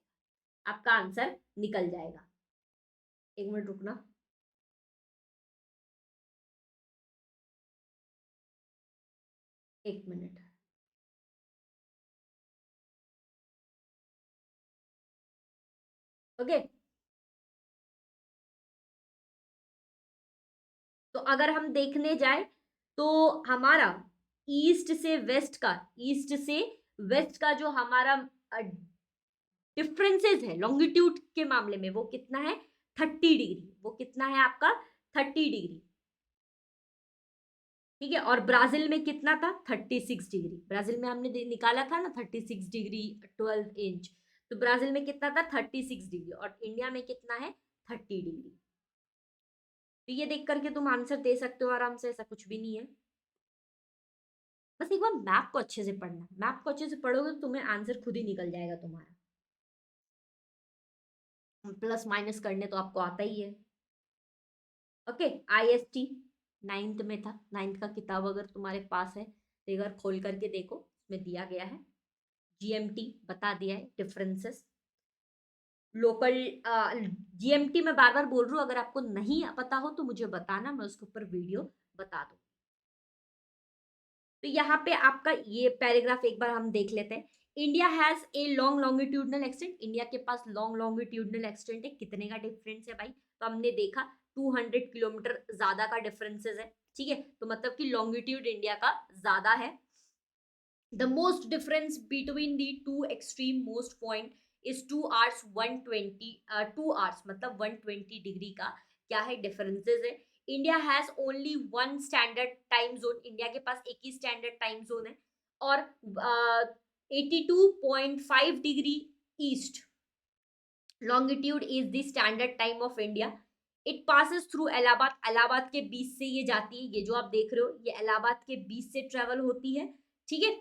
S1: आपका आंसर निकल जाएगा। एक मिनट रुकना, एक मिनट। ओके, तो अगर हम देखने जाए तो हमारा ईस्ट से वेस्ट का, ईस्ट से वेस्ट का जो हमारा डिफरेंसेस है लॉन्गिट्यूड के मामले में, वो कितना है, 30 डिग्री, वो कितना है आपका, 30 डिग्री। ठीक है, और ब्राजील में कितना था, 36 डिग्री, ब्राजील में हमने निकाला था ना 36 डिग्री 12 इंच, तो ब्राजील में कितना था, 36 डिग्री, और इंडिया में कितना है, 30 डिग्री। तो ये देख करके तुम आंसर दे सकते हो आराम से, ऐसा कुछ भी नहीं है। बस एक बार मैप को अच्छे से पढ़ना, मैप को अच्छे से पढ़ोगे तो तुम्हें आंसर खुद ही निकल जाएगा तुम्हारा। प्लस माइनस करने तो आपको आता ही है। ओके, IST 9th में था, 9th का किताब अगर तुम्हारे पास है तो एक बार खोल करके देखो, उसमें दिया गया है। GMT बता दिया है, डिफरेंसेस लोकल। GMT मैं बार बार बोल रही हूँ, अगर आपको नहीं पता हो तो मुझे बताना, मैं उसके ऊपर वीडियो बता दूँ। तो यहाँ पे आपका ये पैराग्राफ एक बार हम देख लेते हैं। India has a long longitudinal extent, India के पास लॉन्ग लॉन्गिट्यूडनल एक्सटेंट है। कितने का डिफरेंस है भाई? तो हमने देखा 200 किलोमीटर ज्यादा का डिफरेंसेस है, ठीक है। तो मतलब कि लॉन्गिट्यूड इंडिया का ज्यादा है। The most difference between the two extreme most point is 2 hours 120, 2 hours मतलब 120 डिग्री का क्या है डिफरेंसेस है। India has only one standard time zone, India के पास एक ही स्टैंडर्ड टाइम जोन है। और 82.5 degree east longitude is the standard time of India. It passes through Allahabad, Allahabad के बीच से ये जाती है, ये जो आप देख रहे हो ये इलाहाबाद के बीच से ट्रेवल होती है, ठीक है।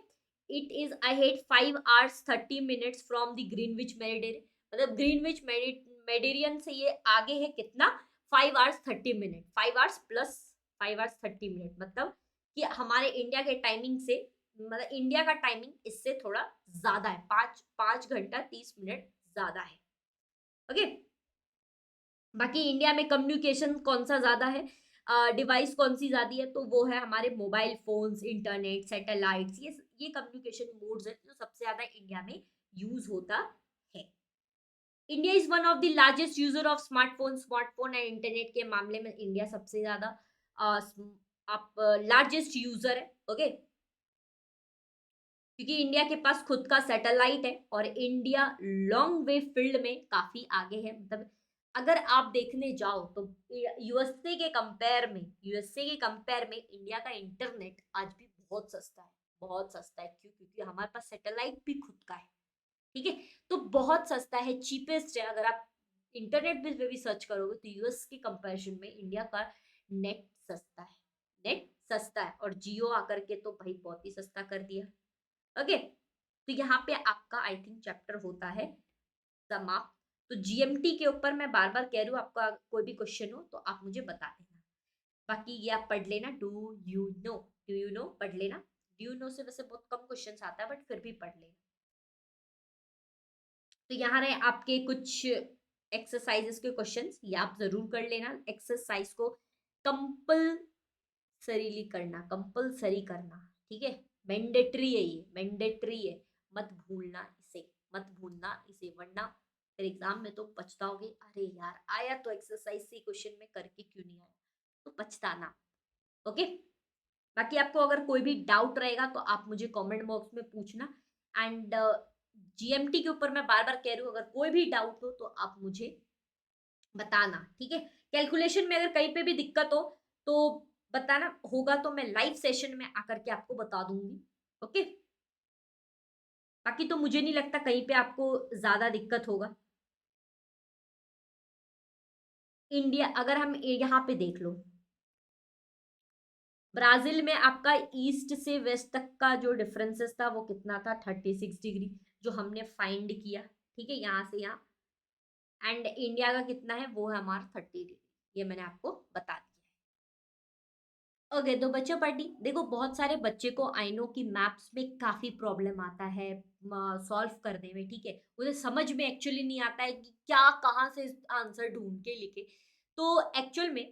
S1: It is ahead 5 hours 30 minutes from the Greenwich meridian, मतलब ग्रीनविच मेरिडियन से ये आगे है कितना? 5 hours 30 minutes, 5 hours plus 5 hours 30 minutes, मतलब कि हमारे इंडिया के टाइमिंग से, मतलब इंडिया का टाइमिंग इससे थोड़ा ज्यादा है, 5 घंटा 30 मिनट ज्यादा है। ओके, बाकी इंडिया में कम्युनिकेशन कौन सा ज्यादा है, डिवाइस कौन सी ज्यादा है, तो वो है हमारे मोबाइल फोन्स, इंटरनेट, सैटेलाइट्स, ये कम्युनिकेशन मोड्स है जो सबसे ज्यादा इंडिया में यूज होता है। India is one of the largest user of smartphone, smartphone and internet के मामले में इंडिया सबसे ज्यादा आप लार्जेस्ट यूजर है। ओके, क्योंकि इंडिया के पास खुद का सैटेलाइट है और इंडिया लॉन्ग वे फील्ड में काफी आगे है। मतलब अगर आप देखने जाओ तो यूएसए के कंपेयर में इंडिया का इंटरनेट आज भी बहुत सस्ता है, बहुत सस्ता है। क्यों? क्योंकि हमारे पास सैटेलाइट भी खुद का है, ठीक है। तो बहुत सस्ता है, चीपेस्ट है। अगर आप इंटरनेट पे भी सर्च करोगे तो यूएस के कंपैरिजन में इंडिया का नेट सस्ता है, नेट सस्ता है। और जियो आकर के तो भाई बहुत ही सस्ता कर दिया। ओके, तो यहाँ पे आपका आई थिंक चैप्टर होता है समाप्त। तो जीएमटी के ऊपर मैं बार बार कह रही हूँ, आपका कोई भी क्वेश्चन हो तो आप मुझे बता देना। बाकी ये आप पढ़ लेना, डू यू नो पढ़ लेना। डू यू नो से वैसे बहुत कम क्वेश्चन आता है, बट फिर भी पढ़ लेना। तो यहाँ रहे आपके कुछ एक्सरसाइजेस के क्वेश्चंस, ये आप जरूर कर लेना। एक्सरसाइज को कंपल्सरी करना, ठीक है। मैंडेटरी है, ये मैंडेटरी है, मत भूलना इसे, मत भूलना इसे, वरना फिर एग्जाम में तो पछताओगे, अरे यार आया तो एक्सरसाइज से क्वेश्चन में करके क्यों नहीं आया, तो पछताना। ओके, बाकी आपको अगर कोई भी डाउट रहेगा तो आप मुझे कमेंट बॉक्स में पूछना। एंड जीएमटी के ऊपर मैं बार बार कह रही हूँ, अगर कोई भी डाउट हो तो आप मुझे बताना, ठीक है। कैलकुलेशन में अगर कहीं पे भी दिक्कत हो तो बताना, होगा तो मैं लाइव सेशन में आकर के आपको बता दूंगी। ओके, बाकी तो मुझे नहीं लगता कहीं पे आपको ज्यादा दिक्कत होगा। इंडिया अगर हम यहाँ पे देख लो, ब्राजील में आपका ईस्ट से वेस्ट तक का जो डिफरेंसेस था वो कितना था? 36 डिग्री, जो हमने फाइंड किया, ठीक है, यहाँ से यहाँ। एंड इंडिया का कितना है? वो है हमारा 30 डिग्री, ये मैंने आपको बता दिया। ओके, तो बच्चों पार्टी देखो, बहुत सारे बच्चे को आई नो कि मैथ्स में काफी प्रॉब्लम आता है सॉल्व करने में, ठीक है। उन्हें समझ में एक्चुअली नहीं आता है कि क्या कहाँ से आंसर ढूंढ के लिखे। तो एक्चुअल में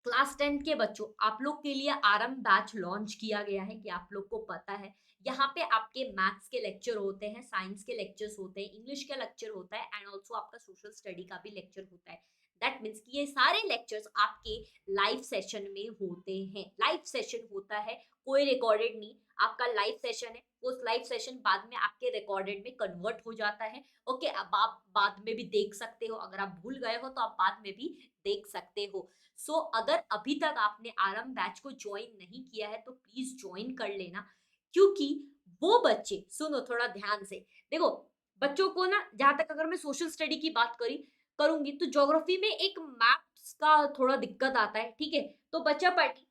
S1: क्लास 10 के बच्चों, आप लोग के लिए आरएम बैच लॉन्च किया गया है, कि आप लोग को पता है यहाँ पे आपके मैथ्स के लेक्चर होते हैं, साइंस के लेक्चर्स होते हैं, इंग्लिश का लेक्चर होता है, एंड ऑल्सो आपका सोशल स्टडी का भी लेक्चर होता है। दैट मीन्स कि ये सारे लेक्चर्स आपके लाइव सेशन में होते हैं, लाइव सेशन होता है, कोई रिकॉर्डेड नहीं, आपका लाइव सेशन है। उस लाइव सेशन बाद में आपके रिकॉर्डेड में कन्वर्ट हो जाता है। ओके, अब आप बाद में भी देख सकते हो, अगर आप भूल गए हो तो आप बाद में भी देख सकते हो। सो अगर अभी तक आपने आरएम बैच को ज्वाइन नहीं किया है तो प्लीज ज्वाइन कर लेना, क्योंकि वो बच्चे, सुनो थोड़ा ध्यान से देखो, बच्चों को ना, जहां तक अगर मैं सोशल स्टडी की बात करूंगी तो ज्योग्राफी में एक मैप्स का थोड़ा दिक्कत आता है, ठीक है। तो बच्चा पार्टी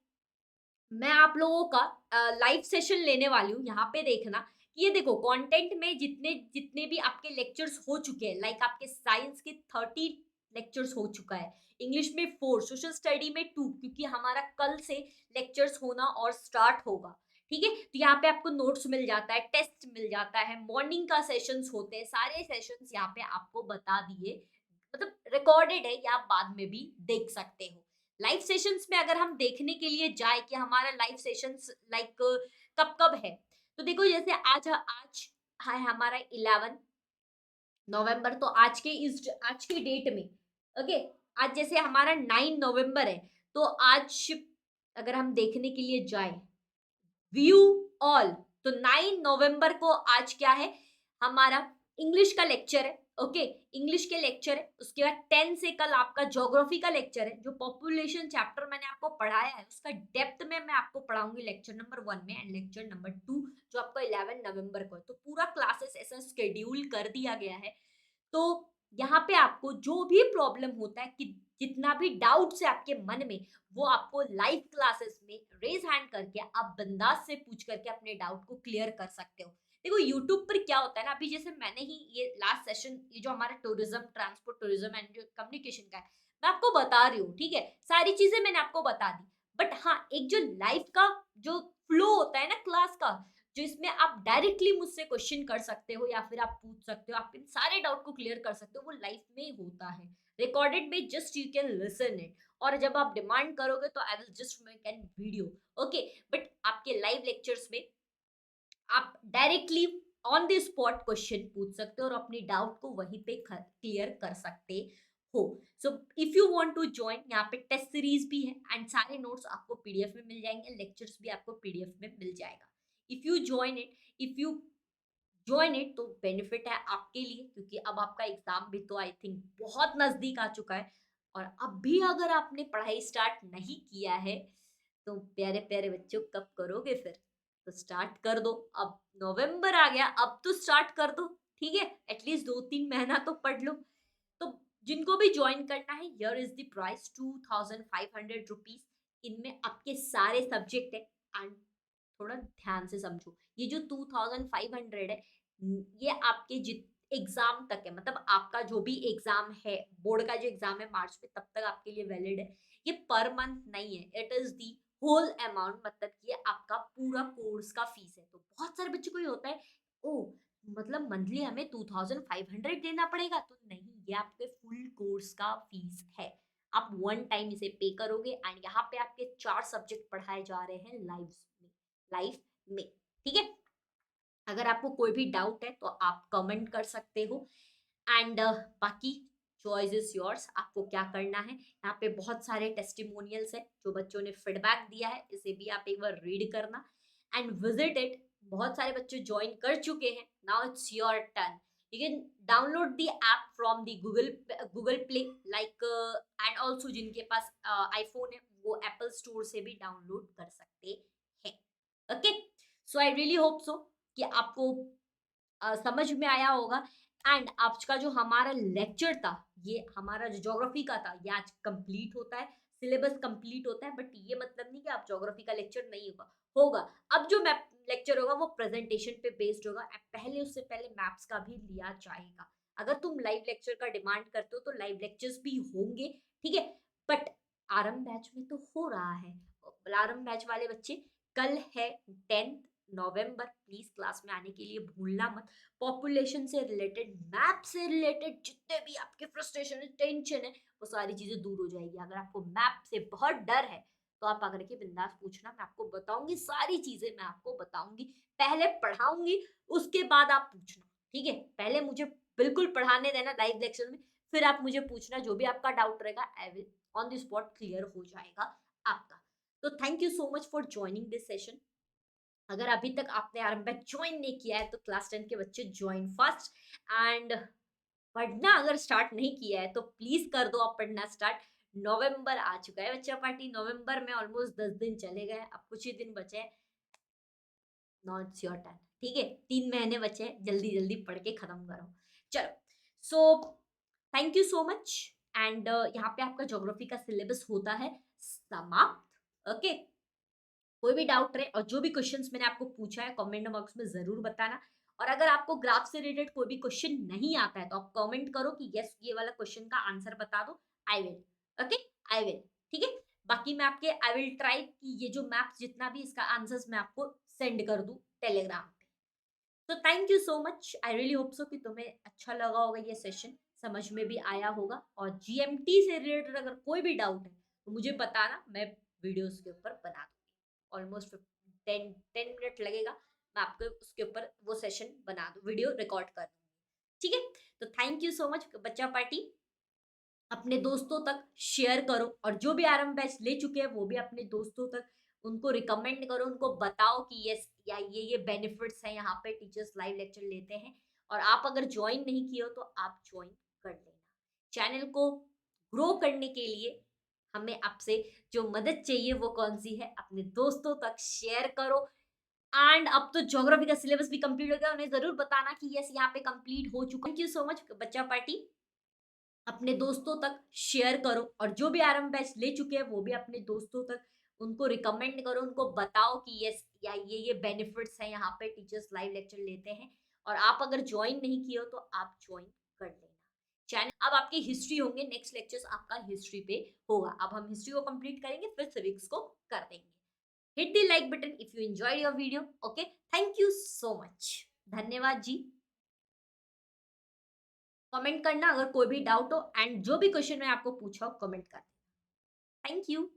S1: मैं आप लोगों का लाइव सेशन लेने वाली हूँ। यहाँ पे देखना कि ये देखो कंटेंट में जितने जितने भी आपके लेक्चर्स हो चुके हैं, लाइक आपके साइंस के 30 लेक्चर्स हो चुका है, इंग्लिश में 4, सोशल स्टडी में 2, क्योंकि हमारा कल से लेक्चर्स होना और स्टार्ट होगा। ठीक है, तो यहाँ पे आपको नोट्स मिल जाता है, टेस्ट मिल जाता है, मॉर्निंग का सेशंस होते हैं, सारे सेशंस यहाँ पे आपको बता दिए, मतलब रिकॉर्डेड है, या आप बाद में भी देख सकते हो। लाइव सेशंस में अगर हम देखने के लिए जाए कि हमारा लाइव सेशंस लाइक कब कब है, तो देखो जैसे आज है हमारा 11 नवंबर, तो आज की डेट में, ओके, आज जैसे हमारा 9 नवंबर है, तो आज अगर हम देखने के लिए जाए व्यू ऑल, तो 9 नवंबर को आज क्या है, हमारा इंग्लिश का लेक्चर है। ओके, इंग्लिश के लेक्चर है, उसके बाद 10 से कल आपका ज्योग्राफी का लेक्चर है, जो पॉपुलेशन चैप्टर मैंने आपको पढ़ाया है उसका डेप्थ में मैं आपको पढ़ाऊंगी लेक्चर नंबर 1 में, एंड लेक्चर नंबर 2 जो आपका 11 नवंबर को है। तो पूरा क्लासेस ऐसा शेड्यूल कर दिया गया है। तो यहाँ पे आपको जो भी प्रॉब्लम होता है, कि जितना भी डाउट्स है आपके मन में, वो आपको लाइव क्लासेस में रेज हैंड करके आप बिंदास से पूछ करके अपने डाउट को क्लियर कर सकते हो। देखो यूट्यूब पर क्या होता है ना, अभी जैसे मैंने ही ये लास्ट सेशन, ये जो हमारा टूरिज्म, ट्रांसपोर्ट टूरिज्म एंड जो कम्युनिकेशन का है, मैं आपको बता रही हूँ, ठीक है, सारी चीजें मैंने आपको बता दी। बट हाँ, एक जो लाइव का जो फ्लो होता है ना क्लास का, जो इसमें आप डायरेक्टली मुझसे क्वेश्चन कर सकते हो, या फिर आप पूछ सकते हो, आप इन सारे डाउट को क्लियर कर सकते हो, वो लाइफ में होता है। रिकॉर्डेड में just you can listen it, और जब आप डिमांड करोगे तो I will just make an video. Okay, but आपके लाइव लेक्चर्स में आप directly on the spot question पूछ सकते हो और अपनी डाउट को वहीं पे क्लियर कर सकते हो। So if you want to join, यहाँ पे टेस्ट सीरीज भी है, एंड सारे नोट्स आपको पीडीएफ में मिल जाएंगे, लेक्चर्स भी आपको पीडीएफ में मिल जाएगा। If you join it, if you join it, तो बेनिफिट है आपके लिए, क्योंकि अब आपका एग्जाम भी तो आई थिंक बहुत नजदीक आ चुका है। और अब भी अगर आपने पढ़ाई स्टार्ट नहीं किया है, तो प्यारे प्यारे बच्चों कब करोगे फिर? तो स्टार्ट कर दो। अब नवंबर आ गया, अब तो स्टार्ट कर दो। ठीक है, एटलीस्ट 2-3 महीना तो पढ़ लो। तो जिनको भी ज्वाइन करना है, here is the price, 2500 rupees. इनमें आपके सारे सब्जेक्ट है, एंड थोड़ा ध्यान से समझो, ये जो 2500 है, ये आपके जित एग्जाम तक है, मतलब आपका जो भी एग्जाम है, बोर्ड का जो एग्जाम है मार्च में, तब तक आपके लिए वैलिड है। ये पर मंथ नहीं है, it is the whole amount, मतलब ये आपका पूरा कोर्स का फीस है। तो बहुत सारे बच्चों को ये होता है, ओ मतलब मंथली हमें 2500 देना पड़ेगा, तो नहीं, ये आपके फुल कोर्स का फीस है। आप वन टाइम इसे पे करोगे, एंड यहाँ पे आपके 4 सब्जेक्ट पढ़ाए जा रहे हैं लाइफ में। ठीक है, अगर आपको कोई भी डाउट है तो आप कमेंट कर सकते हो, एंड बाकी चॉइस इज योर्स, आपको क्या करना है। यहाँ पे बहुत सारे टेस्टिमोनियल्स है जो बच्चों ने फीडबैक दिया है, इसे भी आप एक बार रीड करना एंड विजिट इट। बहुत सारे बच्चे ज्वाइन कर चुके हैं, now it's your turn. You can download the app from the Google play, like, and also जिनके पास आईफोन है वो एप्पल स्टोर से भी डाउनलोड कर सकते हैं। ओके, सो आई रियली होप सो कि आपको समझ में आया होगा। एंड आज का जो हमारा लेक्चर था, ये हमारा जो ज्योग्राफी का था, ये आज कंप्लीट होता है, सिलेबस कंप्लीट होता है। बट ये मतलब नहीं कि आप ज्योग्राफी का लेक्चर नहीं होगा, होगा। अब जो मैप लेक्चर होगा वो प्रेजेंटेशन पे बेस्ड होगा, पहले उससे पहले मैप्स का भी लिया जाएगा। अगर तुम लाइव लेक्चर का डिमांड करते हो तो लाइव लेक्चर्स भी होंगे, ठीक है। बट आरंभ बैच में तो हो रहा है, आरंभ बैच वाले बच्चे, कल है 10 नवंबर, प्लीज क्लास में आने के लिए भूलना मत। पॉपुलेशन से रिलेटेड, मैप से रिलेटेड जितने भी आपके फ्रस्ट्रेशन है, टेंशन है, वो सारी चीजें दूर हो जाएगी। अगर आपको मैप से बहुत डर है, तो आप आकर के बिंदास पूछना, मैं आपको बताऊंगी, सारी चीजें मैं आपको बताऊंगी। पहले पढ़ाऊंगी, उसके बाद आप पूछना, ठीक है। पहले मुझे बिल्कुल पढ़ाने देना लाइव लेक्चर में, फिर आप मुझे पूछना, जो भी आपका डाउट रहेगा I will on the spot clear हो जाएगा आपका। तो thank you so much for joining this session. अगर अभी तक आपने आरंभ बैच ज्वाइन नहीं किया है, तो क्लास 10 के बच्चे ज्वाइन फर्स्ट। एंड पढ़ना अगर स्टार्ट नहीं किया है, तो प्लीज कर दो आप पढ़ना स्टार्ट। नवंबर आ चुका है बच्चा पार्टी, नवंबर में ऑलमोस्ट 10 दिन चले गए, अब कुछ ही दिन बचे हैं। नॉट योर टाइम, ठीक है, 3 महीने बचे हैं, जल्दी जल्दी पढ़ के खत्म करो। चलो, so thank you so much. And यहाँ पे आपका ज्योग्राफी का सिलेबस होता है समाप्त। ओके, कोई भी डाउट रहे और जो भी क्वेश्चंस मैंने आपको पूछा है कमेंट बॉक्स में ज़रूर बताना। और अगर आपको ग्राफ से रिलेटेड कोई भी क्वेश्चन नहीं आता है तो आप कमेंट करो कि यस ये वाला क्वेश्चन का आंसर बता दो, I will, okay, I will, ठीक है। बाकी मैं आपके आई विल ट्राई कि ये जो मैप्स जितना भी इसका आंसर्स मैं आपको सेंड कर दूं टेलीग्राम पे। तो thank you so much, I really hope सो कि तुम्हें अच्छा लगा होगा ये सेशन, समझ में भी आया होगा। और जीएमटी से रिलेटेड अगर कोई भी डाउट है तो मुझे बताना, मैं वीडियोस के ऊपर बना दूंगी। ऑलमोस्ट 10 मिनट लगेगा, मैं आपको उसके ऊपर वो सेशन बना दूँ, वीडियो रिकॉर्ड कर दूंगी, ठीक है। तो थैंक यू सो मच बच्चा पार्टी, अपने दोस्तों तक शेयर करो और जो भी आरएम बैच ले चुके हैं वो भी अपने दोस्तों तक उनको रिकमेंड करो, उनको बताओ कि यस या ये बेनिफिट्स हैं, यहाँ पे टीचर्स लाइव लेक्चर लेते हैं। और आप अगर ज्वाइन नहीं किए हो तो आप ज्वाइन कर लेना। चैनल को ग्रो करने के लिए हमें आपसे जो मदद चाहिए वो कौन सी है, अपने दोस्तों तक शेयर करो। एंड अब तो ज्योग्राफी का सिलेबस भी कंप्लीट हो गया, उन्हें जरूर बताना कि यस यहाँ पे कंप्लीट हो चुका। थैंक यू सो मच बच्चा पार्टी, अपने दोस्तों तक शेयर करो और जो भी आरएम बैच ले चुके हैं वो भी अपने दोस्तों तक उनको रिकमेंड करो, उनको बताओ कि यस या ये बेनिफिट्स हैं, यहाँ पे टीचर्स लाइव लेक्चर लेते हैं। और आप अगर ज्वाइन नहीं किए हो तो आप ज्वाइन कर लेना चैनल। अब आपकी हिस्ट्री होंगे, नेक्स्ट लेक्चर्स आपका हिस्ट्री पे होगा। अब हम हिस्ट्री को कंप्लीट करेंगे फिर सिविक्स को कर देंगे। Hit the like button if you enjoyed your video, okay. Thank you so much, धन्यवाद जी। कमेंट करना अगर कोई भी डाउट हो एंड जो भी क्वेश्चन मैं आपको पूछा हो कमेंट कर। Thank you.